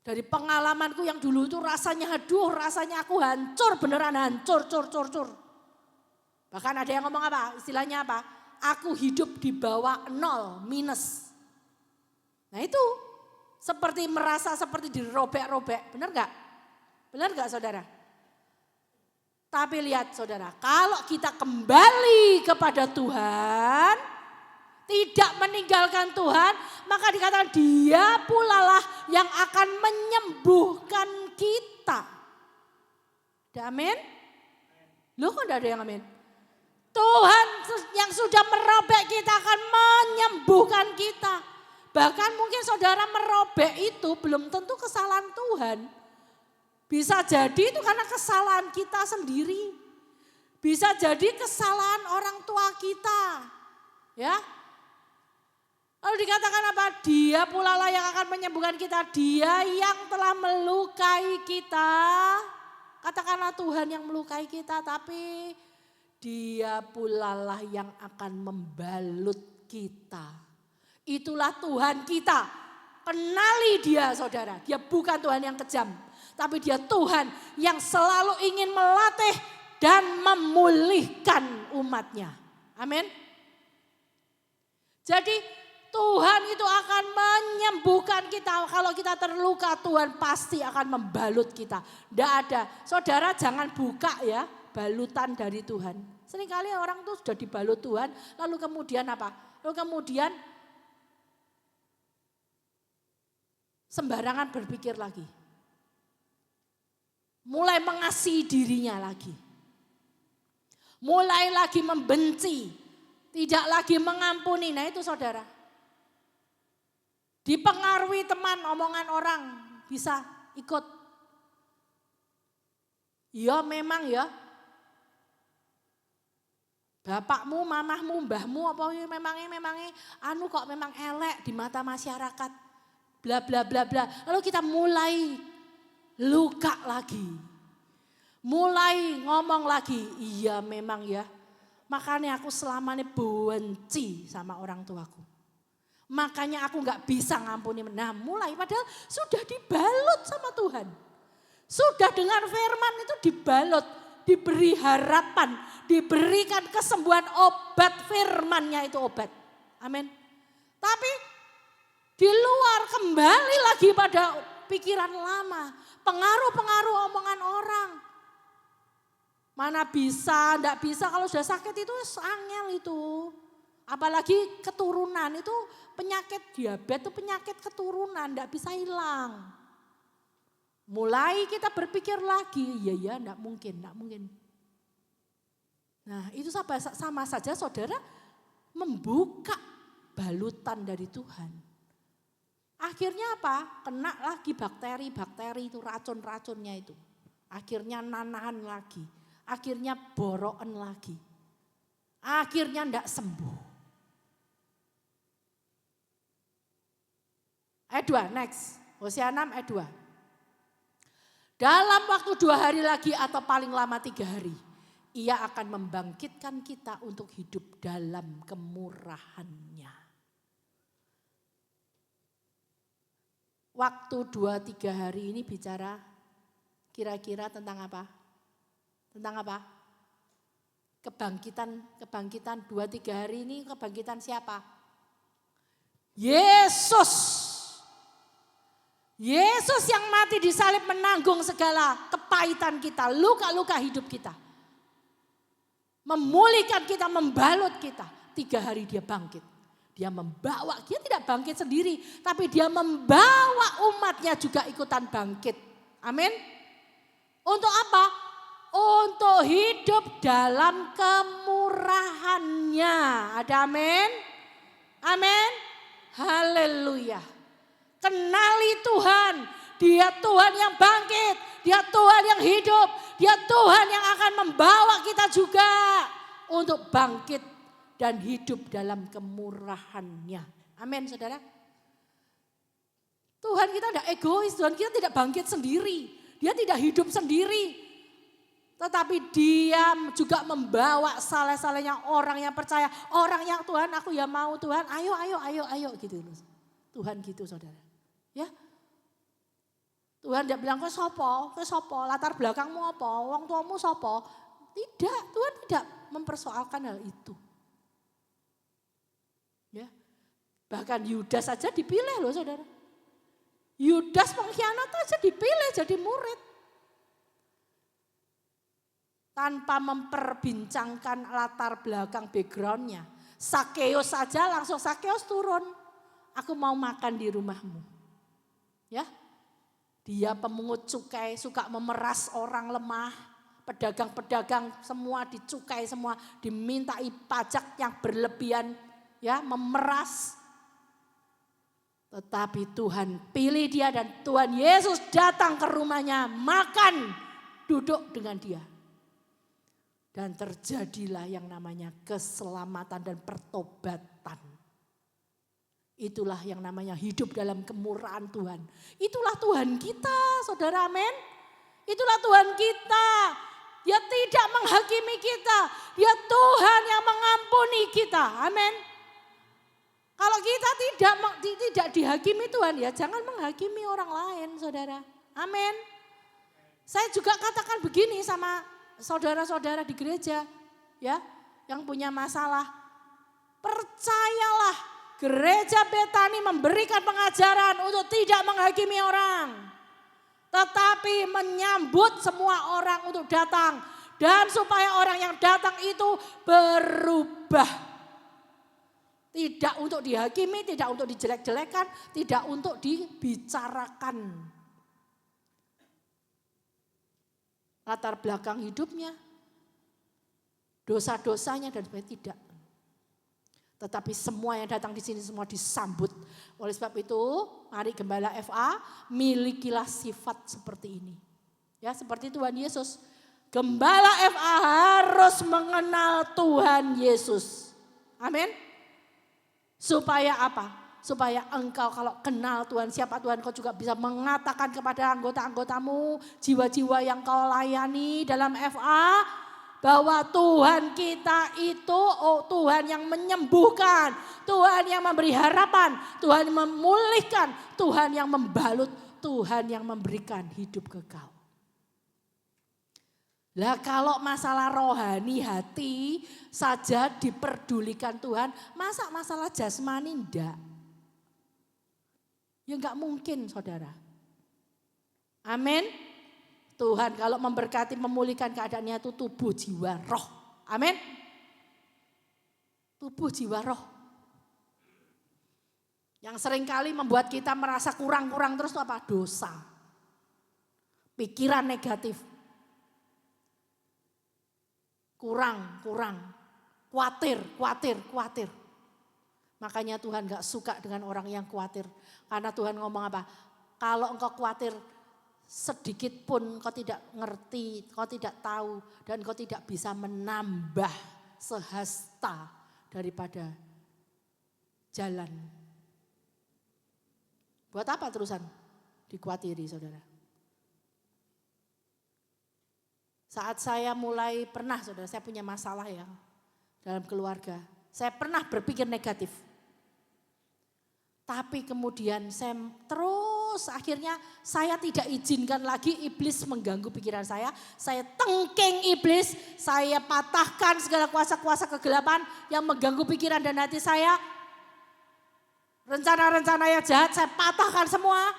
Dari pengalamanku yang dulu itu rasanya aku hancur, beneran hancur, cur. Bahkan ada yang ngomong apa, istilahnya apa? Aku hidup di bawah 0, minus. Nah itu seperti merasa seperti dirobek-robek, benar gak? Benar gak saudara? Tapi lihat saudara, kalau kita kembali kepada Tuhan, tidak meninggalkan Tuhan, maka dikatakan dia pula lah yang akan menyembuhkan kita. Amin? Loh kok enggak ada yang amin? Tuhan yang sudah merobek kita akan menyembuhkan kita. Bahkan mungkin saudara merobek itu belum tentu kesalahan Tuhan. Bisa jadi itu karena kesalahan kita sendiri. Bisa jadi kesalahan orang tua kita. Ya. Lalu dikatakan apa? Dia pula lah yang akan menyembuhkan kita. Dia yang telah melukai kita. Katakanlah Tuhan yang melukai kita, tapi dia pula lah yang akan membalut kita. Itulah Tuhan kita. Kenali dia saudara. Dia bukan Tuhan yang kejam. Tapi dia Tuhan yang selalu ingin melatih dan memulihkan umatnya. Amin. Jadi Tuhan itu akan menyembuhkan kita. Kalau kita terluka Tuhan pasti akan membalut kita. Tidak ada. Saudara jangan buka ya balutan dari Tuhan. Seringkali orang tuh sudah dibalut Tuhan. Lalu kemudian apa? Lalu kemudian sembarangan berpikir lagi. Mulai mengasihi dirinya lagi. Mulai lagi membenci. Tidak lagi mengampuni. Nah itu saudara. Dipengaruhi teman, omongan orang bisa ikut. Ya memang ya. Bapakmu, mamahmu, mbahmu apa memangnya anu kok memang elek di mata masyarakat. Bla bla bla bla. Lalu kita mulai luka lagi. Mulai ngomong lagi, iya memang ya. Makanya aku selama ini benci sama orang tuaku. Makanya aku gak bisa ngampuni. Nah mulai padahal sudah dibalut sama Tuhan. Sudah dengan firman itu dibalut. Diberi harapan. Diberikan kesembuhan obat firmannya itu obat. Amin. Tapi di luar kembali lagi pada pikiran lama. Pengaruh-pengaruh omongan orang. Mana bisa, enggak bisa kalau sudah sakit itu angel itu. Apalagi keturunan itu penyakit diabetes itu penyakit keturunan, enggak bisa hilang. Mulai kita berpikir lagi, ya enggak mungkin. Nah itu sama saja saudara membuka balutan dari Tuhan. Akhirnya apa? Kena lagi bakteri itu racun-racunnya itu. Akhirnya nanahan lagi, akhirnya borokan lagi. Akhirnya enggak sembuh. Ayat 2, next. Hosea 6 ayat 2. Dalam waktu 2 hari lagi atau paling lama 3 hari. Ia akan membangkitkan kita untuk hidup dalam kemurahannya. Waktu 2-3 hari ini bicara kira-kira tentang apa? Tentang apa? Kebangkitan 2-3 hari ini kebangkitan siapa? Yesus. Yesus yang mati di salib menanggung segala kepahitan kita, luka-luka hidup kita. Memulihkan kita, membalut kita. 3 hari dia bangkit. Dia tidak bangkit sendiri, tapi dia membawa umatnya juga ikutan bangkit. Amin. Untuk apa? Untuk hidup dalam kemurahannya. Ada amin? Amin. Haleluya. Kenali Tuhan, dia Tuhan yang bangkit, dia Tuhan yang hidup, dia Tuhan yang akan membawa kita juga untuk bangkit dan hidup dalam kemurahannya. Amin saudara. Tuhan kita tidak egois, Tuhan kita tidak bangkit sendiri, dia tidak hidup sendiri. Tetapi dia juga membawa saleh-salehnya orang yang percaya. Orang yang Tuhan aku ya mau Tuhan, ayo gitu. Tuhan gitu saudara. Ya. Tuhan tidak bilang kau sopo, latar belakangmu apa, wong tuamu sopo. Tidak, Tuhan tidak mempersoalkan hal itu. Ya. Bahkan Yudas saja dipilih loh saudara. Yudas pengkhianat aja dipilih jadi murid. Tanpa memperbincangkan latar belakang backgroundnya. Sakeus saja langsung Sakeus turun. Aku mau makan di rumahmu. Ya, dia pemungut cukai, suka memeras orang lemah. Pedagang-pedagang semua dicukai semua, dimintai pajak yang berlebihan. Ya, memeras. Tetapi Tuhan pilih dia dan Tuhan Yesus datang ke rumahnya, makan, duduk dengan dia. Dan terjadilah yang namanya keselamatan dan pertobatan. Itulah yang namanya hidup dalam kemurahan Tuhan. Itulah Tuhan kita, saudara, amin. Itulah Tuhan kita. Dia tidak menghakimi kita. Dia Tuhan yang mengampuni kita, amin. Kalau kita tidak dihakimi Tuhan, ya jangan menghakimi orang lain, saudara, amin. Saya juga katakan begini sama saudara-saudara di gereja, ya, yang punya masalah. Percayalah, gereja Betani memberikan pengajaran untuk tidak menghakimi orang. Tetapi menyambut semua orang untuk datang. Dan supaya orang yang datang itu berubah. Tidak untuk dihakimi, tidak untuk dijelek-jelekan, tidak untuk dibicarakan. Latar belakang hidupnya, dosa-dosanya dan sebagainya tidak. Tetapi semua yang datang di sini semua disambut. Oleh sebab itu, mari Gembala FA milikilah sifat seperti ini. Ya, seperti Tuhan Yesus. Gembala FA harus mengenal Tuhan Yesus. Amin. Supaya apa? Supaya engkau kalau kenal Tuhan, siapa Tuhan, kau juga bisa mengatakan kepada anggota-anggotamu, jiwa-jiwa yang kau layani dalam FA, bahwa Tuhan kita itu Tuhan yang menyembuhkan, Tuhan yang memberi harapan, Tuhan yang memulihkan, Tuhan yang membalut, Tuhan yang memberikan hidup kekal. Lah kalau masalah rohani hati saja diperdulikan Tuhan, masa masalah jasmani enggak? Ya enggak mungkin saudara. Amin. Tuhan kalau memberkati memulihkan keadaannya itu tubuh jiwa roh. Amin. Tubuh jiwa roh. Yang seringkali membuat kita merasa kurang-kurang terus itu apa? Dosa. Pikiran negatif. Kurang. Khawatir. Makanya Tuhan gak suka dengan orang yang khawatir. Karena Tuhan ngomong apa? Kalau engkau khawatir sedikit pun kau tidak ngerti, kau tidak tahu. Dan kau tidak bisa menambah sehasta daripada jalan. Buat apa terusan dikhawatiri saudara? Saat saya mulai pernah saudara, saya punya masalah ya dalam keluarga. Saya pernah berpikir negatif. Tapi kemudian saya terus akhirnya saya tidak izinkan lagi iblis mengganggu pikiran saya. Saya tengking iblis, saya patahkan segala kuasa-kuasa kegelapan yang mengganggu pikiran dan hati saya. Rencana-rencana yang jahat saya patahkan semua.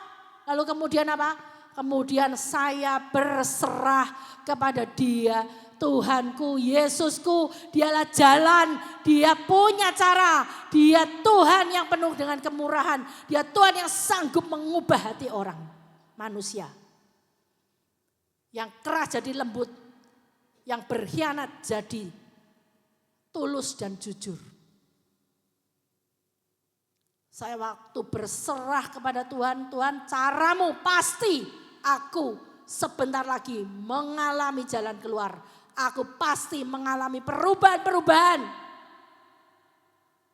Lalu kemudian apa? Kemudian saya berserah kepada Dia, Tuhanku, Yesusku, Dialah jalan, Dia punya cara, Dia Tuhan yang penuh dengan kemurahan, Dia Tuhan yang sanggup mengubah hati orang, manusia. Yang keras jadi lembut, yang berkhianat jadi tulus dan jujur. Saya waktu berserah kepada Tuhan, Tuhan caramu pasti aku sebentar lagi mengalami jalan keluar. Aku pasti mengalami perubahan-perubahan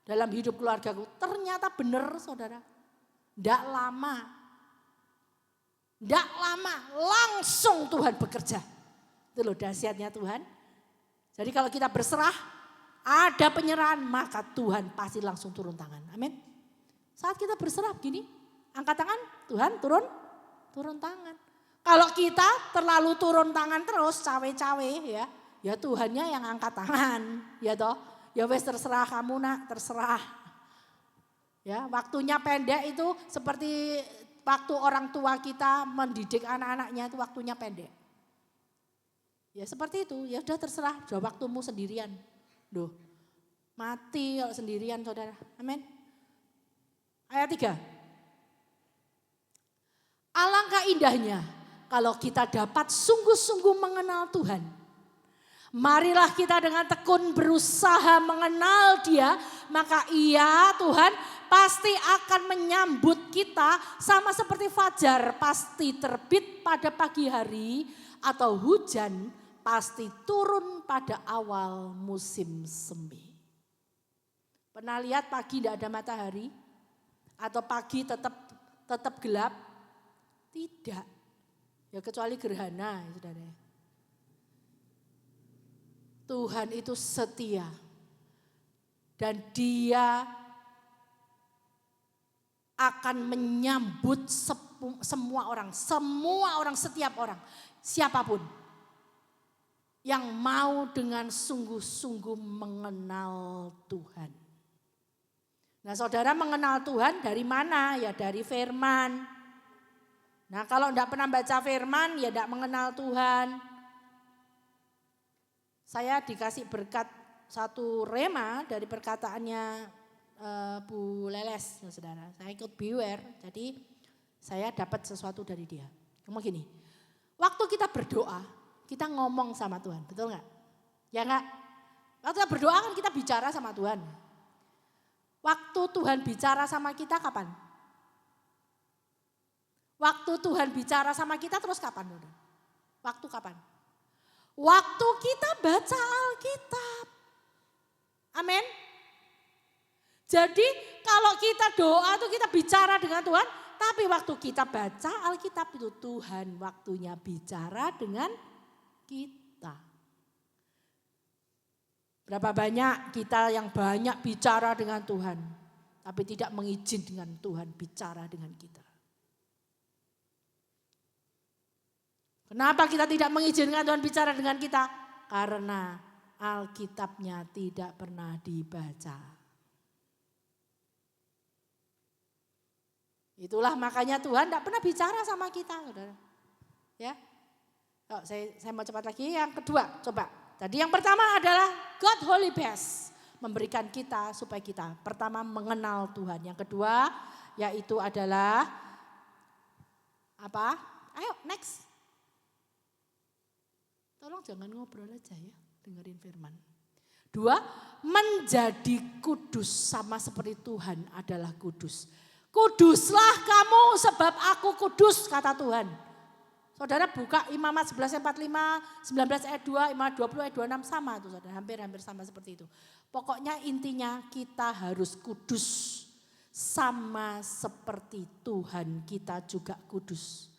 dalam hidup keluargaku. Ternyata benar saudara. Tidak lama langsung Tuhan bekerja. Itu loh dahsyatnya Tuhan. Jadi kalau kita berserah, ada penyerahan, maka Tuhan pasti langsung turun tangan. Amin. Saat kita berserah begini, angkat tangan, Tuhan turun tangan. Kalau kita terlalu turun tangan terus, cawe-cawe ya Tuhannya yang angkat tangan. Ya toh, ya wes terserah kamu nak, terserah. Ya, waktunya pendek itu seperti waktu orang tua kita mendidik anak-anaknya itu waktunya pendek. Ya seperti itu, ya sudah terserah, sudah waktumu sendirian. Duh, mati kalau sendirian saudara, amin. Ayat 3. Alangkah indahnya kalau kita dapat sungguh-sungguh mengenal Tuhan. Marilah kita dengan tekun berusaha mengenal Dia, maka Ia Tuhan pasti akan menyambut kita sama seperti fajar pasti terbit pada pagi hari atau hujan pasti turun pada awal musim semi. Pernah lihat pagi tidak ada matahari? Atau pagi tetap gelap? Tidak. Ya kecuali gerhana, saudara. Tuhan itu setia. Dan Dia akan menyambut semua orang, setiap orang, siapapun yang mau dengan sungguh-sungguh mengenal Tuhan. Nah saudara mengenal Tuhan dari mana? Ya dari firman. Nah kalau tidak pernah baca firman ya tidak mengenal Tuhan. Saya dikasih berkat satu rema dari perkataannya Bu Leles, ya saudara. Saya ikut beware, jadi saya dapat sesuatu dari dia. Ngomong gini, waktu kita berdoa, kita ngomong sama Tuhan, betul nggak? Ya nggak? Waktu kita berdoa kan kita bicara sama Tuhan. Waktu Tuhan bicara sama kita kapan? Waktu Tuhan bicara sama kita terus kapan? Waktu kapan? Waktu kita baca Alkitab. Amin. Jadi kalau kita doa itu kita bicara dengan Tuhan, tapi waktu kita baca Alkitab itu Tuhan waktunya bicara dengan kita. Berapa banyak kita yang banyak bicara dengan Tuhan, tapi tidak mengizinkan Tuhan bicara dengan kita. Kenapa kita tidak mengizinkan Tuhan bicara dengan kita? Karena Alkitabnya tidak pernah dibaca. Itulah makanya Tuhan tidak pernah bicara sama kita, saudara. Ya, saya mau cepat lagi. Yang kedua, coba. Tadi yang pertama adalah God Holy Best, memberikan kita supaya kita pertama mengenal Tuhan. Yang kedua, yaitu adalah apa? Ayo next. Tolong jangan ngobrol aja ya, dengerin firman. 2, menjadi kudus sama seperti Tuhan adalah kudus. Kuduslah kamu sebab aku kudus, kata Tuhan. Saudara buka Imamat 11:45, 19 ayat 2, Imamat 20 ayat 26 sama tuh saudara, hampir sama seperti itu. Pokoknya intinya kita harus kudus sama seperti Tuhan kita juga kudus.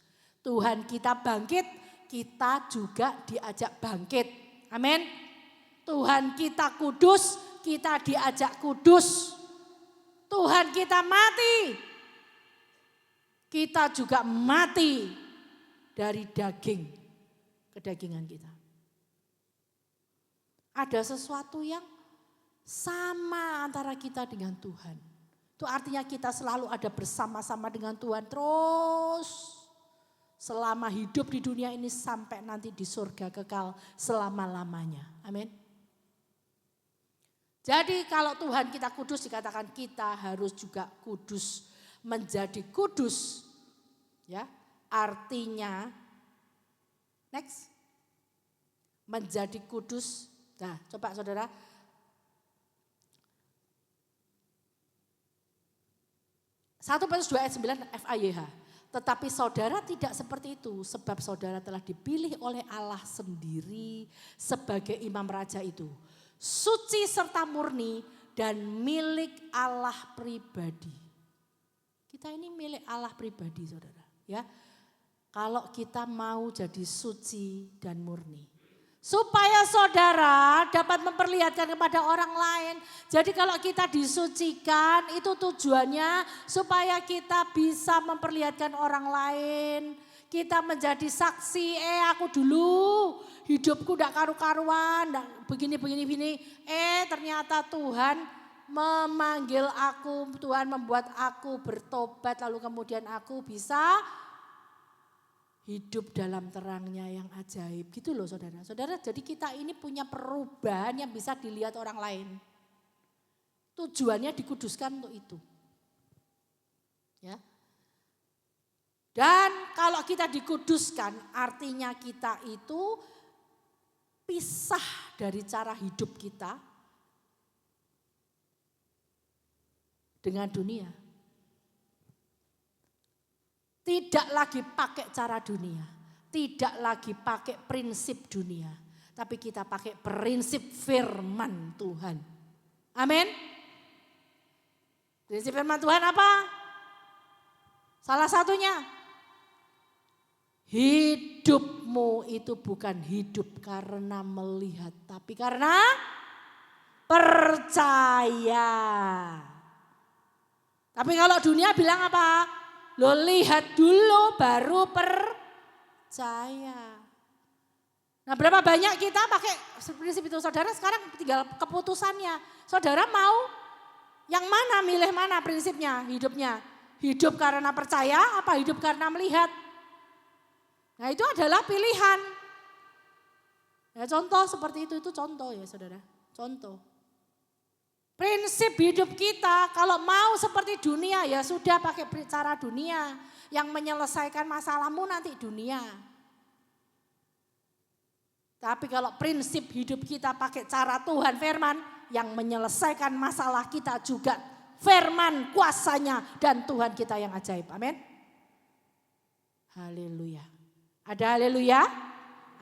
Tuhan kita bangkit, kita juga diajak bangkit. Amin. Tuhan kita kudus, kita diajak kudus. Tuhan kita mati, kita juga mati dari daging, kedagingan kita. Ada sesuatu yang sama antara kita dengan Tuhan. Itu artinya kita selalu ada bersama-sama dengan Tuhan terus. Selama hidup di dunia ini sampai nanti di surga kekal selama-lamanya. Amin. Jadi kalau Tuhan kita kudus dikatakan kita harus juga kudus. Menjadi kudus ya artinya next. Menjadi kudus. Nah coba saudara. Satu Petrus 2 ayat 9 FAYH. Tetapi saudara tidak seperti itu. Sebab saudara telah dipilih oleh Allah sendiri sebagai imam raja itu. Suci serta murni dan milik Allah pribadi. Kita ini milik Allah pribadi saudara. Ya, kalau kita mau jadi suci dan murni. Supaya saudara dapat memperlihatkan kepada orang lain. Jadi kalau kita disucikan itu tujuannya supaya kita bisa memperlihatkan orang lain. Kita menjadi saksi, aku dulu hidupku gak karu-karuan, begini. Ternyata Tuhan memanggil aku, Tuhan membuat aku bertobat lalu kemudian aku bisa hidup dalam terangnya yang ajaib. Gitu loh saudara. Saudara, jadi kita ini punya perubahan yang bisa dilihat orang lain. Tujuannya dikuduskan untuk itu. Ya. Dan kalau kita dikuduskan artinya kita itu pisah dari cara hidup kita dengan dunia. Tidak lagi pakai cara dunia, tidak lagi pakai prinsip dunia, tapi kita pakai prinsip firman Tuhan. Amin. Prinsip firman Tuhan apa? Salah satunya, hidupmu itu bukan hidup karena melihat, tapi karena percaya. Tapi kalau dunia bilang apa? Lo lihat dulu baru percaya. Nah berapa banyak kita pakai prinsip itu saudara, sekarang tinggal keputusannya. Saudara mau yang mana, milih mana prinsipnya hidupnya? Hidup karena percaya apa hidup karena melihat? Nah itu adalah pilihan. Ya, contoh seperti itu contoh ya saudara, contoh. Prinsip hidup kita kalau mau seperti dunia ya sudah pakai cara dunia. Yang menyelesaikan masalahmu nanti dunia. Tapi kalau prinsip hidup kita pakai cara Tuhan firman, yang menyelesaikan masalah kita juga firman kuasanya dan Tuhan kita yang ajaib. Amin. Haleluya. Ada haleluya?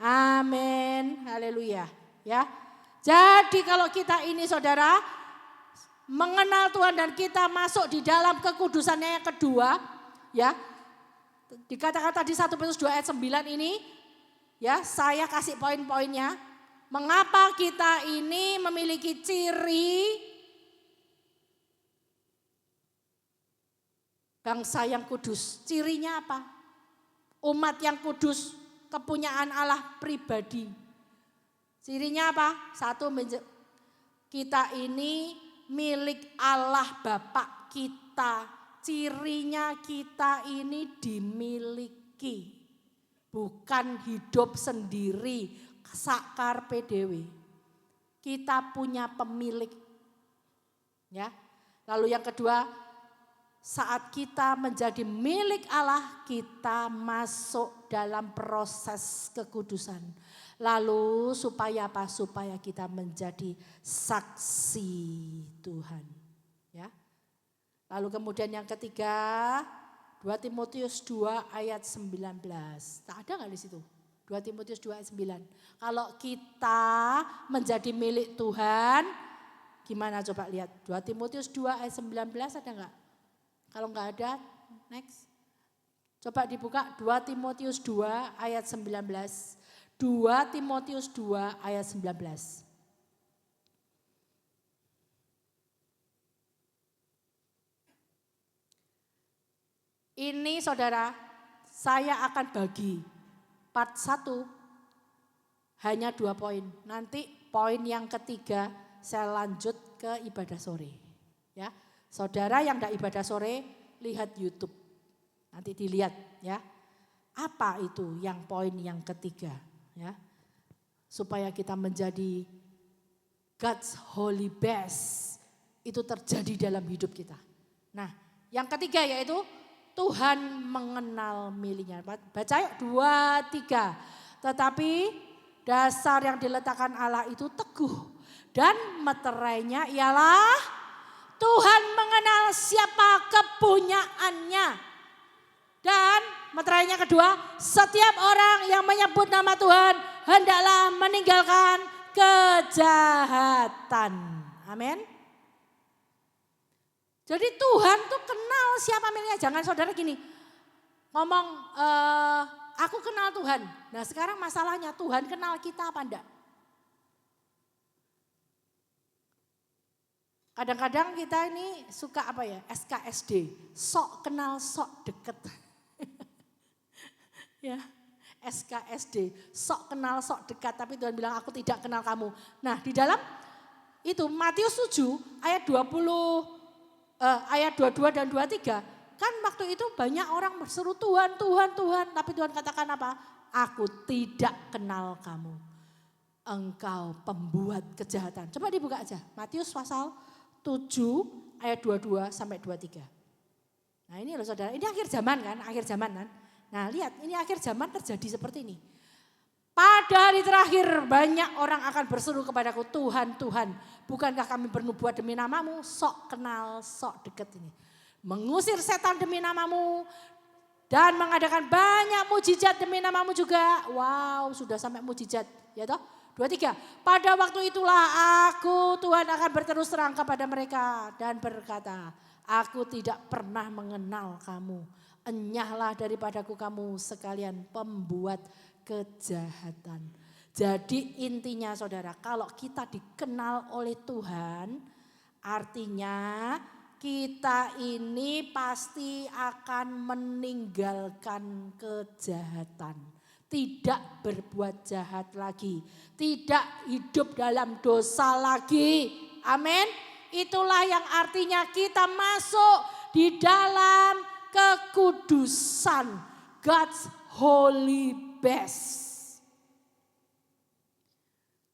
Amin. Haleluya. Ya. Jadi kalau kita ini saudara mengenal Tuhan dan kita masuk di dalam kekudusannya yang kedua, ya. Dikatakan tadi 1 Petrus 2 ayat 9 ini, ya, saya kasih poin-poinnya. Mengapa kita ini memiliki ciri bangsa yang kudus? Cirinya apa? Umat yang kudus, kepunyaan Allah pribadi. Cirinya apa? Satu, kita ini milik Allah Bapa kita. Cirinya kita ini dimiliki. Bukan hidup sendiri, sakar PDW. Kita punya pemilik. Ya. Lalu yang kedua, saat kita menjadi milik Allah, kita masuk dalam proses kekudusan. Lalu supaya apa? Supaya kita menjadi saksi Tuhan. Ya. Lalu kemudian yang ketiga, 2 Timotius 2 ayat 19. Tak ada nggak di situ? 2 Timotius 2 ayat 9. Kalau kita menjadi milik Tuhan, gimana coba lihat? 2 Timotius 2 ayat 19 ada nggak? Kalau nggak ada, next. Coba dibuka 2 Timotius 2 ayat 19. 2 Timotius 2 ayat 19. Ini saudara, saya akan bagi part 1 hanya 2 poin. Nanti poin yang ketiga saya lanjut ke ibadah sore. Ya, saudara yang tidak ibadah sore lihat YouTube. Nanti dilihat ya. Apa itu yang poin yang ketiga? Ya, supaya kita menjadi God's holy best itu terjadi dalam hidup kita. Nah, yang ketiga yaitu Tuhan mengenal miliknya. Baca yuk 2, 3. Tetapi dasar yang diletakkan Allah itu teguh dan meterainya ialah Tuhan mengenal siapa kepunyaannya. Dan meterainya kedua, setiap orang yang menyebut nama Tuhan hendaklah meninggalkan kejahatan. Amin. Jadi Tuhan tuh kenal siapa miliknya. Jangan saudara gini, ngomong aku kenal Tuhan. Nah sekarang masalahnya Tuhan kenal kita apa enggak? Kadang-kadang kita ini suka apa ya, SKSD, sok kenal sok deket. Ya, SKSD, sok kenal sok dekat, tapi Tuhan bilang aku tidak kenal kamu. Nah di dalam itu Matius 7 ayat 22 dan 23, kan waktu itu banyak orang berseru Tuhan, Tuhan, Tuhan. Tapi Tuhan katakan apa? Aku tidak kenal kamu. Engkau pembuat kejahatan. Coba dibuka aja, Matius pasal 7 ayat 22 sampai 23. Nah ini loh saudara, ini akhir zaman kan, akhir zaman kan. Nah lihat, ini akhir zaman terjadi seperti ini. Pada hari terakhir banyak orang akan berseru kepadaku, Tuhan, Tuhan, bukankah kami bernubuat demi namamu? Sok kenal, sok deket ini. Mengusir setan demi namamu dan mengadakan banyak mujizat demi namamu juga. Wow, sudah sampai mujizat, ya toh? 23, pada waktu itulah aku Tuhan akan berterus terang kepada mereka dan berkata, aku tidak pernah mengenal kamu. Enyahlah daripadaku kamu sekalian pembuat kejahatan. Jadi intinya saudara, kalau kita dikenal oleh Tuhan, artinya kita ini pasti akan meninggalkan kejahatan. Tidak berbuat jahat lagi. Tidak hidup dalam dosa lagi. Amin. Itulah yang artinya kita masuk di dalam kekudusan. God's holy best.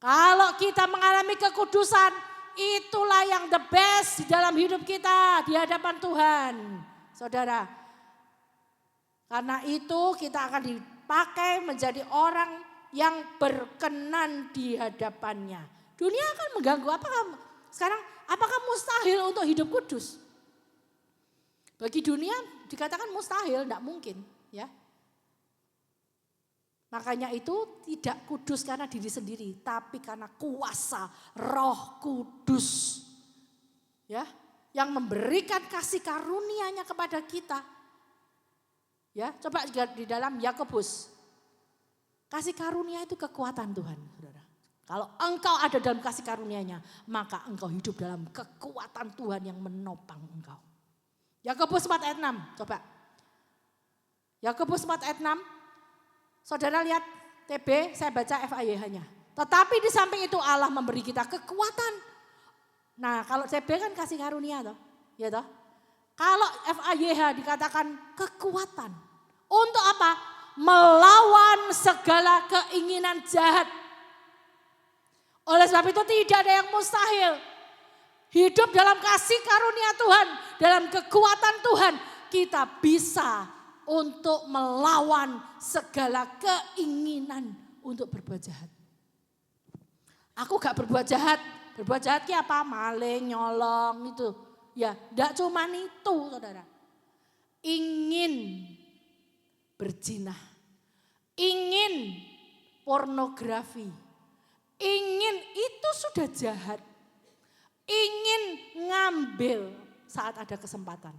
Kalau kita mengalami kekudusan, itulah yang the best di dalam hidup kita di hadapan Tuhan. Saudara, karena itu kita akan dipakai menjadi orang yang berkenan di hadapannya. Dunia akan mengganggu. Apakah mustahil untuk hidup kudus? Bagi dunia dikatakan mustahil, tidak mungkin, ya. Makanya itu tidak kudus karena diri sendiri, tapi karena kuasa Roh Kudus. Ya, yang memberikan kasih karunia-Nya kepada kita. Ya, coba di dalam Yakobus. Kasih karunia itu kekuatan Tuhan, Saudara. Kalau engkau ada dalam kasih karunia-Nya, maka engkau hidup dalam kekuatan Tuhan yang menopang engkau. Yakobus 4 ayat 6, coba. Yakobus 4 ayat 6. Saudara lihat TB, saya baca FAYH-nya. Tetapi di samping itu Allah memberi kita kekuatan. Nah, kalau TB kan kasih karunia toh, ya toh. Kalau FAYH dikatakan kekuatan. Untuk apa? Melawan segala keinginan jahat. Oleh sebab itu tidak ada yang mustahil. Hidup dalam kasih karunia Tuhan, dalam kekuatan Tuhan, kita bisa untuk melawan segala keinginan untuk berbuat jahat. Aku gak berbuat jahat. Berbuat jahat ki apa? Maling, nyolong itu. Ya, gak cuma itu saudara. Ingin berzina. Ingin pornografi. Ingin itu sudah jahat. Ingin ngambil saat ada kesempatan.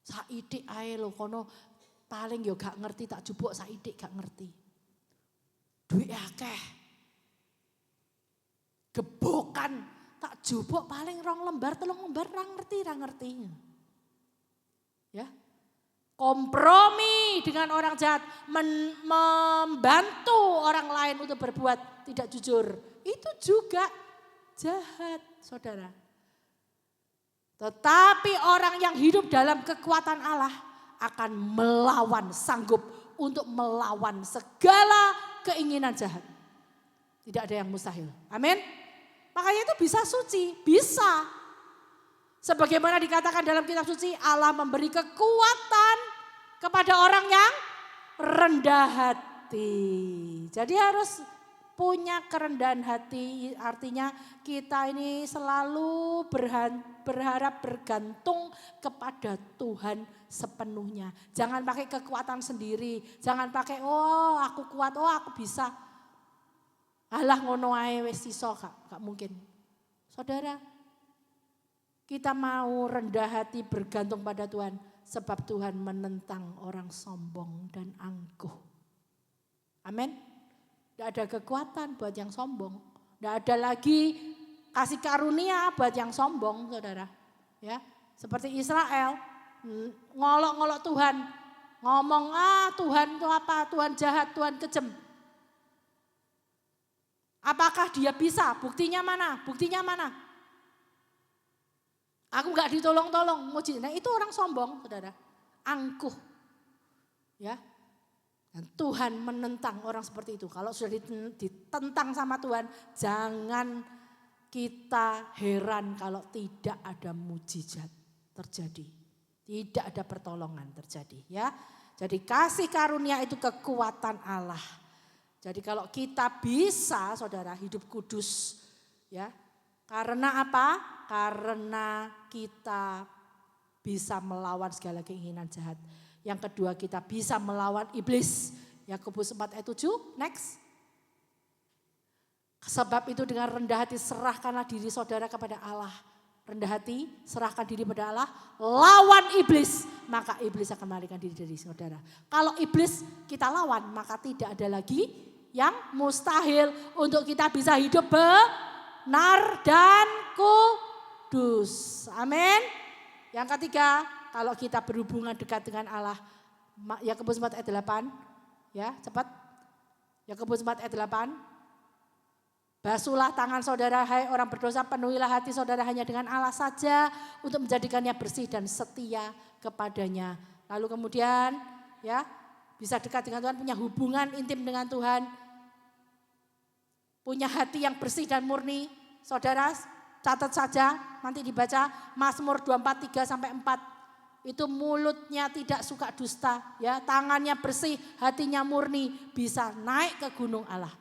Saidik ae lho kono paling yo gak ngerti tak jupuk saidik gak ngerti. Duit akeh. Gebokan tak jupuk paling 2 lembar 3 lembar ra ngerti. Ya. Kompromi dengan orang jahat, membantu orang lain untuk berbuat tidak jujur. Itu juga jahat, Saudara. Tetapi orang yang hidup dalam kekuatan Allah akan sanggup untuk melawan segala keinginan jahat. Tidak ada yang mustahil. Amin. Makanya itu bisa suci, bisa. Sebagaimana dikatakan dalam kitab suci, Allah memberi kekuatan kepada orang yang rendah hati. Jadi harus punya kerendahan hati, artinya kita ini selalu berharap bergantung kepada Tuhan sepenuhnya. Jangan pakai kekuatan sendiri, jangan pakai aku kuat, aku bisa. Alah ngono ae wis iso gak mungkin. Saudara, kita mau rendah hati bergantung pada Tuhan sebab Tuhan menentang orang sombong dan angkuh. Amin. Tidak ada kekuatan buat yang sombong. Tidak ada lagi kasih karunia buat yang sombong, saudara. Ya, seperti Israel, ngolok-ngolok Tuhan, ngomong Tuhan itu apa, Tuhan jahat, Tuhan kejem. Apakah dia bisa? Buktinya mana? Buktinya mana? Aku nggak ditolong-tolong, muji. Nah itu orang sombong, saudara, angkuh, ya. Dan Tuhan menentang orang seperti itu. Kalau sudah ditentang sama Tuhan, jangan kita heran kalau tidak ada mujizat terjadi. Tidak ada pertolongan terjadi, ya. Jadi kasih karunia itu kekuatan Allah. Jadi kalau kita bisa, saudara, hidup kudus, ya. Karena apa? Karena kita bisa melawan segala keinginan jahat. Yang kedua, kita bisa melawan iblis. Yakobus 4 ayat 7, next. Sebab itu dengan rendah hati serahkanlah diri saudara kepada Allah. Rendah hati, serahkan diri pada Allah, lawan iblis. Maka iblis akan melarikan diri dari saudara. Kalau iblis kita lawan, maka tidak ada lagi yang mustahil untuk kita bisa hidup benar dan kudus. Amin. Yang ketiga, kalau kita berhubungan dekat dengan Allah, Yakobus 4 ayat 8, ya cepat. Yakobus 4 ayat 8. Basuhlah tangan saudara, hai orang berdosa, penuhilah hati saudara hanya dengan Allah saja untuk menjadikannya bersih dan setia kepadanya. Lalu kemudian, ya bisa dekat dengan Tuhan, punya hubungan intim dengan Tuhan, punya hati yang bersih dan murni. Saudara, catat saja, nanti dibaca Mazmur 24, 3-4. Itu mulutnya tidak suka dusta, ya, tangannya bersih, hatinya murni, bisa naik ke gunung Allah.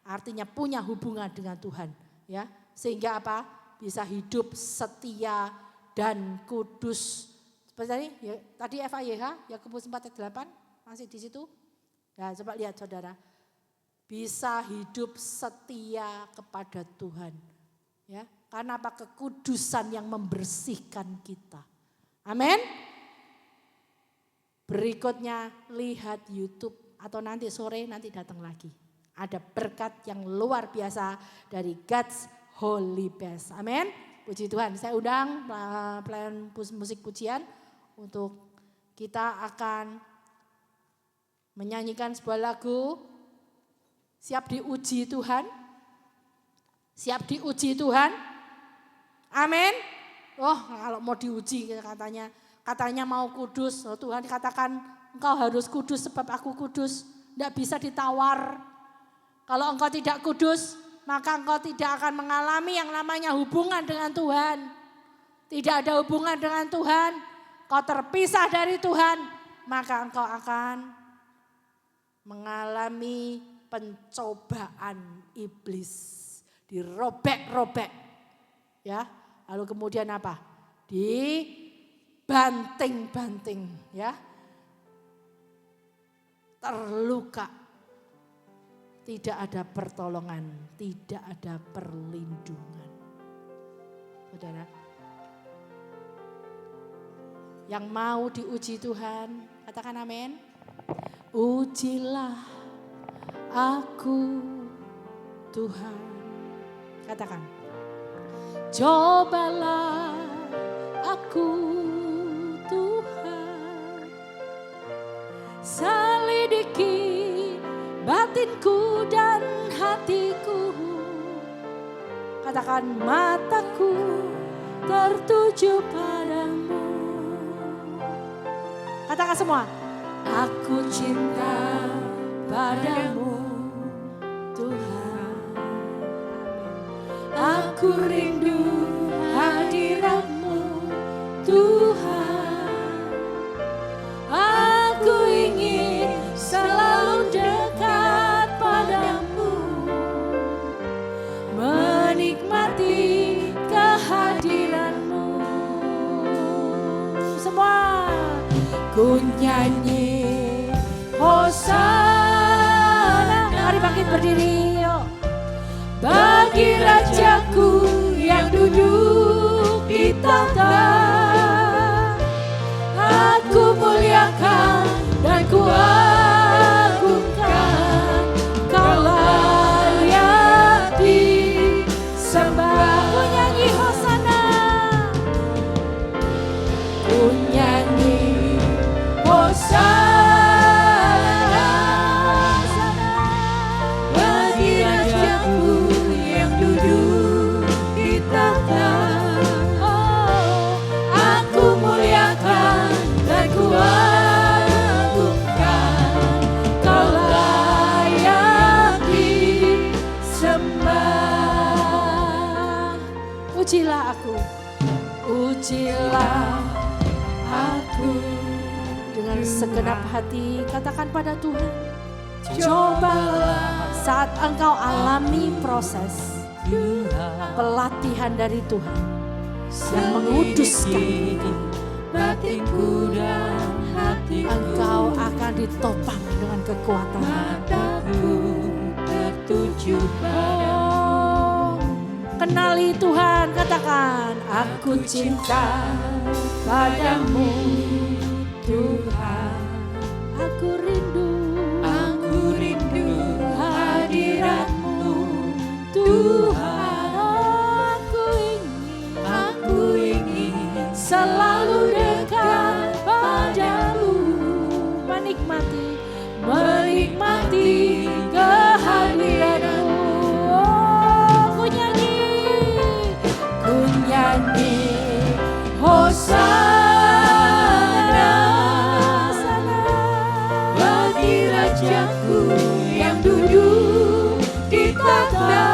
Artinya punya hubungan dengan Tuhan, ya. Sehingga apa? Bisa hidup setia dan kudus. Seperti tadi, ya, tadi FAYH, Yakobus 4 ayat 8, masih di situ. Ya, coba lihat saudara. Bisa hidup setia kepada Tuhan, ya. Karena apa? Kekudusan yang membersihkan kita. Amin. Berikutnya lihat YouTube atau nanti sore nanti datang lagi. Ada berkat yang luar biasa dari God's Holy Best. Amin. Puji Tuhan. Saya undang pelayan musik pujian untuk kita akan menyanyikan sebuah lagu. Siap diuji Tuhan. Siap diuji Tuhan. Amin. Oh, kalau mau diuji katanya mau kudus. Oh, Tuhan katakan engkau harus kudus sebab aku kudus. Tidak bisa ditawar. Kalau engkau tidak kudus, maka engkau tidak akan mengalami yang namanya hubungan dengan Tuhan. Tidak ada hubungan dengan Tuhan, kau terpisah dari Tuhan, maka engkau akan mengalami pencobaan iblis. Dirobek-robek. Ya, lalu kemudian apa? Dibanting-banting, ya. Terluka. Tidak ada pertolongan, tidak ada perlindungan. Saudara, yang mau diuji Tuhan, katakan amin. Ujilah aku Tuhan. Katakan. Cobalah aku Tuhan. Selidiki batinku dan hatiku. Katakan mataku tertuju padamu. Katakan semua. Aku cinta padamu Tuhan. Aku rindu hadiratmu Tuhan. Aku ingin selalu dekat padamu, menikmati kehadiranmu. Semua ku nyanyi Hosana. Mari bangkit berdiri yuk. Bagi Rajaku yang duduk di tahta, aku muliakan dan ku agungkan. Kau layak disembah. Pujilah aku. Dengan segenap hati katakan pada Tuhan, cobalah saat engkau alami proses pelatihan dari Tuhan yang menguduskan batinku dan hatiku, engkau akan ditopang dengan kekuatan. mataku tertuju Oh, kenali Tuhan, katakan aku cinta padamu Tuhan. Aku rindu hadiratmu Tuhan. Aku ingin selalu dekat padamu, menikmati kehadiranmu. Oh, ku nyanyi Hosana bagi Rajaku yang duduk di takhta.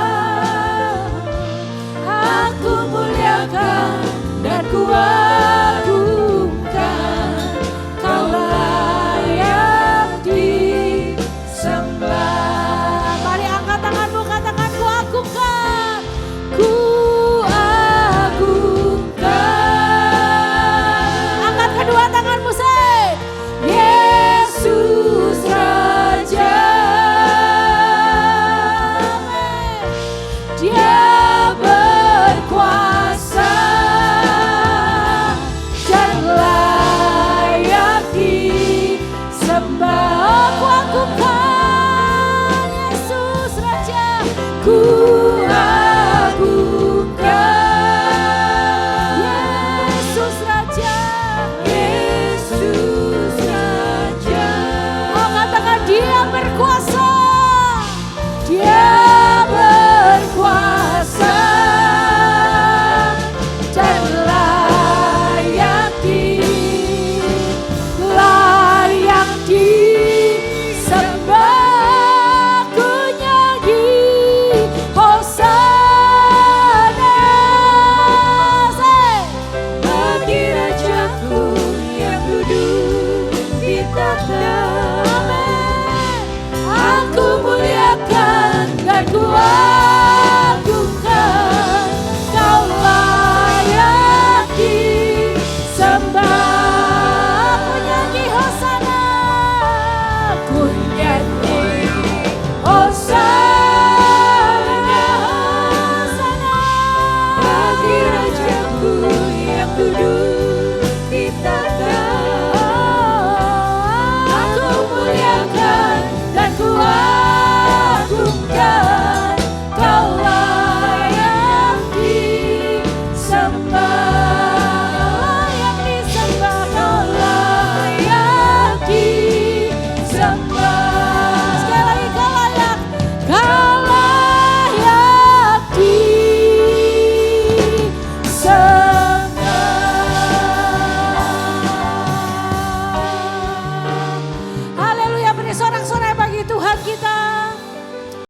Aku muliakan dan kuagungkan, kau layak disembah. Mari angkat tanganmu, katakan kuagungkan, kuagungkan. Angkat kedua tanganmu, say Yesus Raja. Dia berkuasa dan layak disembah. Aku agungkan Yesus Raja, ku agungkan Yesus Raja, Yesus Raja, oh katakan dia berkuasa, dia berkuasa dan layak disembah. Ku nyanyi Hosana bagi Rajaku yang duduk di takhta. Amin. Aku muliakan dan kuat